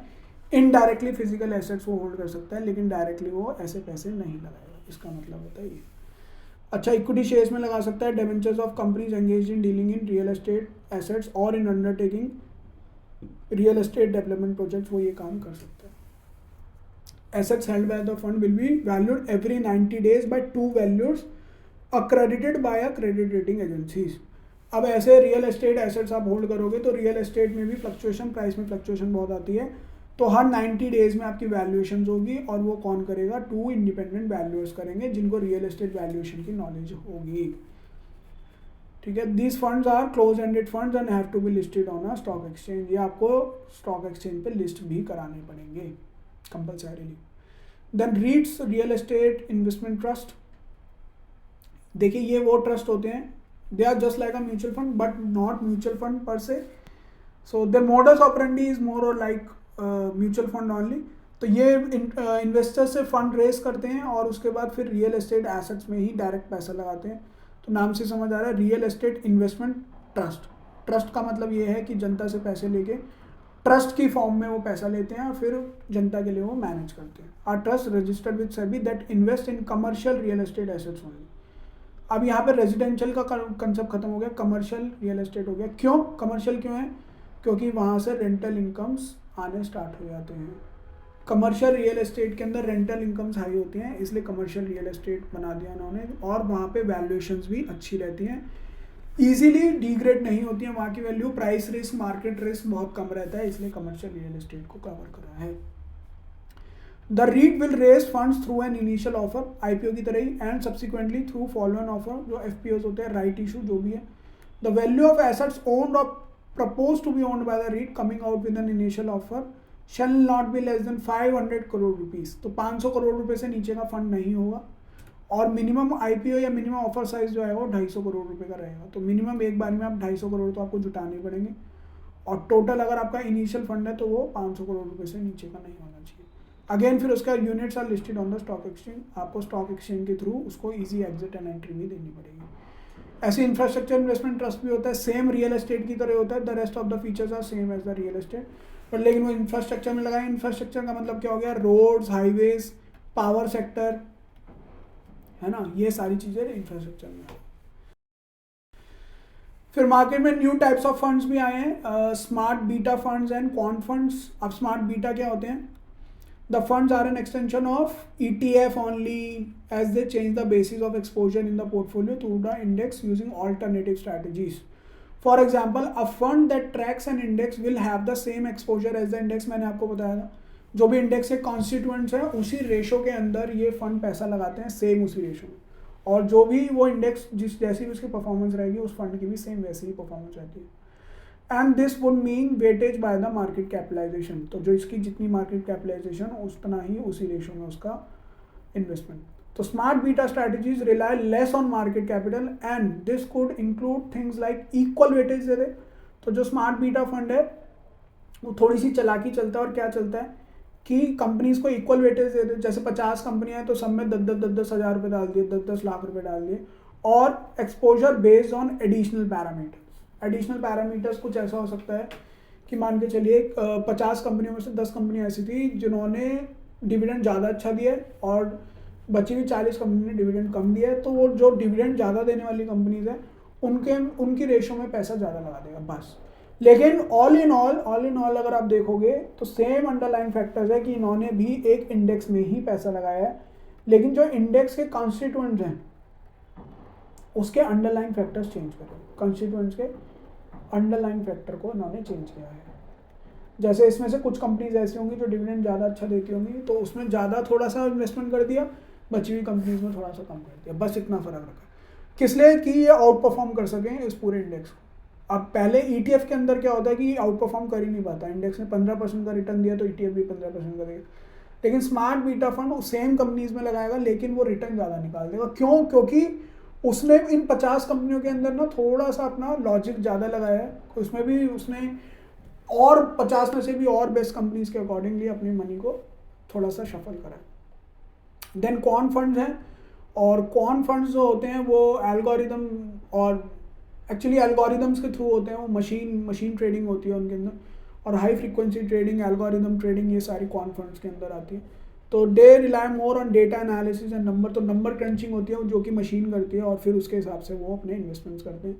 इनडायरेक्टली फिजिकल एसेट्स वो होल्ड कर सकता है, लेकिन डायरेक्टली वो ऐसे पैसे नहीं लगाएगा, इसका मतलब होता है ये। अच्छा, इक्विटी शेयर्स में लगा सकता है, debentures of companies engage in dealing in real estate assets और in undertaking real estate development projects, वो ये काम कर सकता है। Assets held by the fund will be valued every 90 days by 2 valuers accredited by a credit rating agencies. अब ऐसे real estate assets आप होल्ड करोगे तो रियल एस्टेट में भी फ्लक्चुएशन, प्राइस में फ्लक्चुएशन बहुत आती है, तो हर 90 days में आपकी वैल्यूएशन होगी, और वो कौन करेगा, 2 इंडिपेंडेंट वैल्यूअर्स करेंगे जिनको रियल एस्टेट वैल्यूएशन की नॉलेज होगी। ठीक है, these funds are close ended funds and have to be listed on a stock exchange. ये आपको स्टॉक एक्सचेंज पे लिस्ट भी कराने पड़ेंगे compulsorily. Then REITs, real estate investment trust. देखिए ये वो ट्रस्ट होते हैं, they are just like a mutual fund but not mutual fund per se, so their modus operandi is more और लाइक म्यूचुअल फंड ऑनली। तो ये investor से fund raise करते हैं और उसके बाद फिर रियल एस्टेट एसेट्स में ही डायरेक्ट पैसा लगाते हैं। तो नाम से समझ आ रहा है, real estate investment trust. Trust का मतलब ये है कि जनता से पैसे लेके ट्रस्ट की फॉर्म में वो पैसा लेते हैं और फिर जनता के लिए वो मैनेज करते हैं। Are trust registered with SEBI that invest in commercial real estate assets only. अब यहाँ पे रेजिडेंशियल का कंसेप्ट खत्म हो गया, कमर्शियल रियल एस्टेट हो गया। क्यों कमर्शियल क्यों है, क्योंकि वहाँ से रेंटल इनकम्स आने स्टार्ट हो जाते हैं। कमर्शियल रियल एस्टेट के अंदर रेंटल इनकम्स हाई होती हैं, इसलिए कमर्शियल रियल एस्टेट बना दिया इन्होंने, और वहाँ पे वैल्यूएशंस भी अच्छी रहती हैं, ईजिली डिग्रेड नहीं होती है वहाँ की value, price risk, market risk बहुत कम रहता है, इसलिए कमर्शियल रियल एस्टेट को कवर करा है। The REIT will raise funds through an initial offer, IPO की तरह ही, and subsequently through follow on offer, जो एफपीओज होते हैं, राइट इशू जो भी है। The value of assets owned और proposed to be owned by the REIT coming out with an initial offer shall not be less than 500 crore rupees. तो 500 करोड़ रुपए से नीचे का फंड नहीं होगा, और मिनिमम आईपीओ या मिनिमम ऑफर साइज जो है वो 250 करोड़ रुपए का रहेगा। तो मिनिमम एक बार में आप 250 करोड़ तो आपको जुटाने पड़ेंगे, और टोटल अगर आपका इनिशियल फंड है तो वो 500 करोड़ रुपए से नीचे का नहीं होना चाहिए। अगेन फिर उसका units are listed on the stock exchange, आपको स्टॉक एक्सचेंज के थ्रू उसको ईजी एग्जिट एंड एंट्री भी देनी पड़ेगी। ऐसे इंफ्रास्ट्रक्चर इन्वेस्टमेंट ट्रस्ट भी होता है, सेम रियल एस्टेट की तरह होता है, the rest of the features are same as the real estate, पर लेकिन वो इंफ्रास्ट्रक्चर में लगाए। इंफ्रास्ट्रक्चर का मतलब क्या हो गया, रोड्स, हाईवेज, पावर सेक्टर, है ना, ये सारी चीजें इंफ्रास्ट्रक्चर में। फिर मार्केट में न्यू टाइप्स ऑफ फंड्स भी आए हैं, smart beta funds and quant funds. अब स्मार्ट बीटा क्या होते हैं, the funds are an extension of ETF only as they change the basis of exposure in the portfolio through the index using alternative strategies. For example, a fund that tracks an index will have the same exposure as the index। मैंने आपको बताया था, जो भी index के constituents है उसी ratio के अंदर ये फंड पैसा लगाते हैं, सेम उसी रेशो में, और जो भी वो इंडेक्स जिस जैसी भी उसकी परफॉर्मेंस रहेगी उस फंड की भी सेम वैसी ही परफॉर्मेंस रहती है। And this would mean weightage by the market capitalisation, तो जो इसकी जितनी मार्केट कैपिटलाइजेशन उतना ही उसी रेशो में उसका इन्वेस्टमेंट। तो smart beta strategies rely less on market capital and this could include things like equal weightage दे दे। तो जो स्मार्ट बीटा फंड है वो थोड़ी सी चालाकी चलता है, और क्या चलता है कि कंपनीज को इक्वल वेटेज दे दे, जैसे 50 कंपनियां हैं तो सब में 10-10 हज़ार रुपये डाल दिए, 10-10 लाख रुपए डाल दिए, और exposure based on additional parameter. Additional parameters कुछ ऐसा हो सकता है कि मान के चलिए 50 कंपनियों में से 10 कंपनियां ऐसी थी जिन्होंने डिविडेंड ज़्यादा अच्छा दिया है, और बची हुई 40 कंपनी ने डिविडेंड कम दिया है, तो वो जो डिविडेंड ज़्यादा देने वाली कंपनीज हैं उनकी रेशो में पैसा ज़्यादा लगा देगा बस। लेकिन ऑल इन ऑल अगर आप देखोगे तो सेम अंडरलाइन फैक्टर्स है कि इन्होंने भी एक इंडेक्स में ही पैसा लगाया है, लेकिन जो इंडेक्स के कॉन्स्टिट्यूएंट्स हैं उसके अंडरलाइन फैक्टर्स चेंज करें, कॉन्स्टिट्यूएंट्स के अंडरलाइन फैक्टर को इन्होंने चेंज किया है। जैसे इसमें से कुछ कंपनीज ऐसी होंगी जो डिविडेंड ज़्यादा अच्छा देती होंगी, तो उसमें ज़्यादा थोड़ा सा इन्वेस्टमेंट कर दिया, बची हुई कंपनीज में थोड़ा सा कम कर दिया, बस इतना फ़र्क रखा। किस लिए कि ये आउट परफॉर्म कर सकें इस पूरे इंडेक्स को। अब पहले ETF के अंदर क्या होता है कि आउट परफॉर्म कर ही नहीं पाता, इंडेक्स ने 15% का रिटर्न दिया तो ETF भी 15% का देगा, लेकिन smart beta fund same companies में लगाएगा लेकिन वो रिटर्न ज़्यादा निकाल देगा। क्यों? क्योंकि उसने इन 50 कंपनियों के अंदर ना थोड़ा सा अपना लॉजिक ज़्यादा लगाया है, उसमें भी उसने और 50 में से भी और बेस्ट कंपनीज के अकॉर्डिंगली अपनी मनी को थोड़ा सा शफल करा है। देन क्वांट फंड्स हैं, और क्वांट फंड्स जो होते हैं वो एल्गोरिदम और एक्चुअली एल्गोरिदम्स के थ्रू होते हैं, वो मशीन ट्रेडिंग होती है उनके अंदर, और high frequency trading, algorithm trading, ये सारी क्वांट फंड्स के अंदर आती है। तो they rely more on data analysis and number, तो नंबर क्रंचिंग होती है जो कि मशीन करती है, और फिर उसके हिसाब से वो अपने इन्वेस्टमेंट्स करते हैं।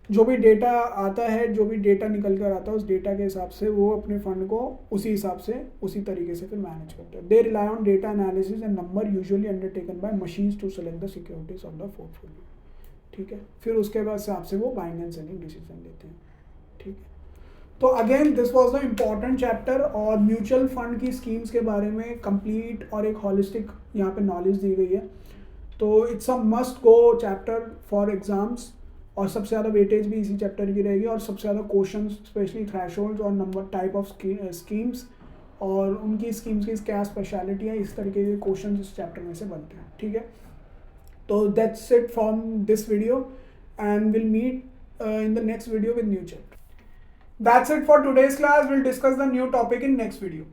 जो भी डेटा आता है, जो भी डेटा निकल कर आता है, उस डेटा के हिसाब से वो अपने फंड को उसी हिसाब से उसी तरीके से फिर मैनेज करते हैं। They rely on data analysis and number usually undertaken by machines to select the securities of the portfolio. ठीक है, फिर उसके बाद हिसाब से वो बाइंग एंड सेलिंग डिसीजन लेते हैं। ठीक है, तो again this was the important chapter, और म्यूचुअल फंड की स्कीम्स के बारे में कंप्लीट और एक हॉलिस्टिक यहाँ पे नॉलेज दी गई है। तो it's a must go chapter for exams, और सबसे ज़्यादा वेटेज भी इसी चैप्टर की रहेगी, और सबसे ज़्यादा क्वेश्चन स्पेशली थ्रेशोल्ड्स और नंबर टाइप ऑफ स्कीम्स और उनकी स्कीम्स की क्या स्पेशलिटी है, इस तरीके के क्वेश्चन इस चैप्टर में से बनते हैं। ठीक है, तो that's it from this video, and will meet in the next video with new chapter. That's it for today's class. We'll discuss the new topic in next video.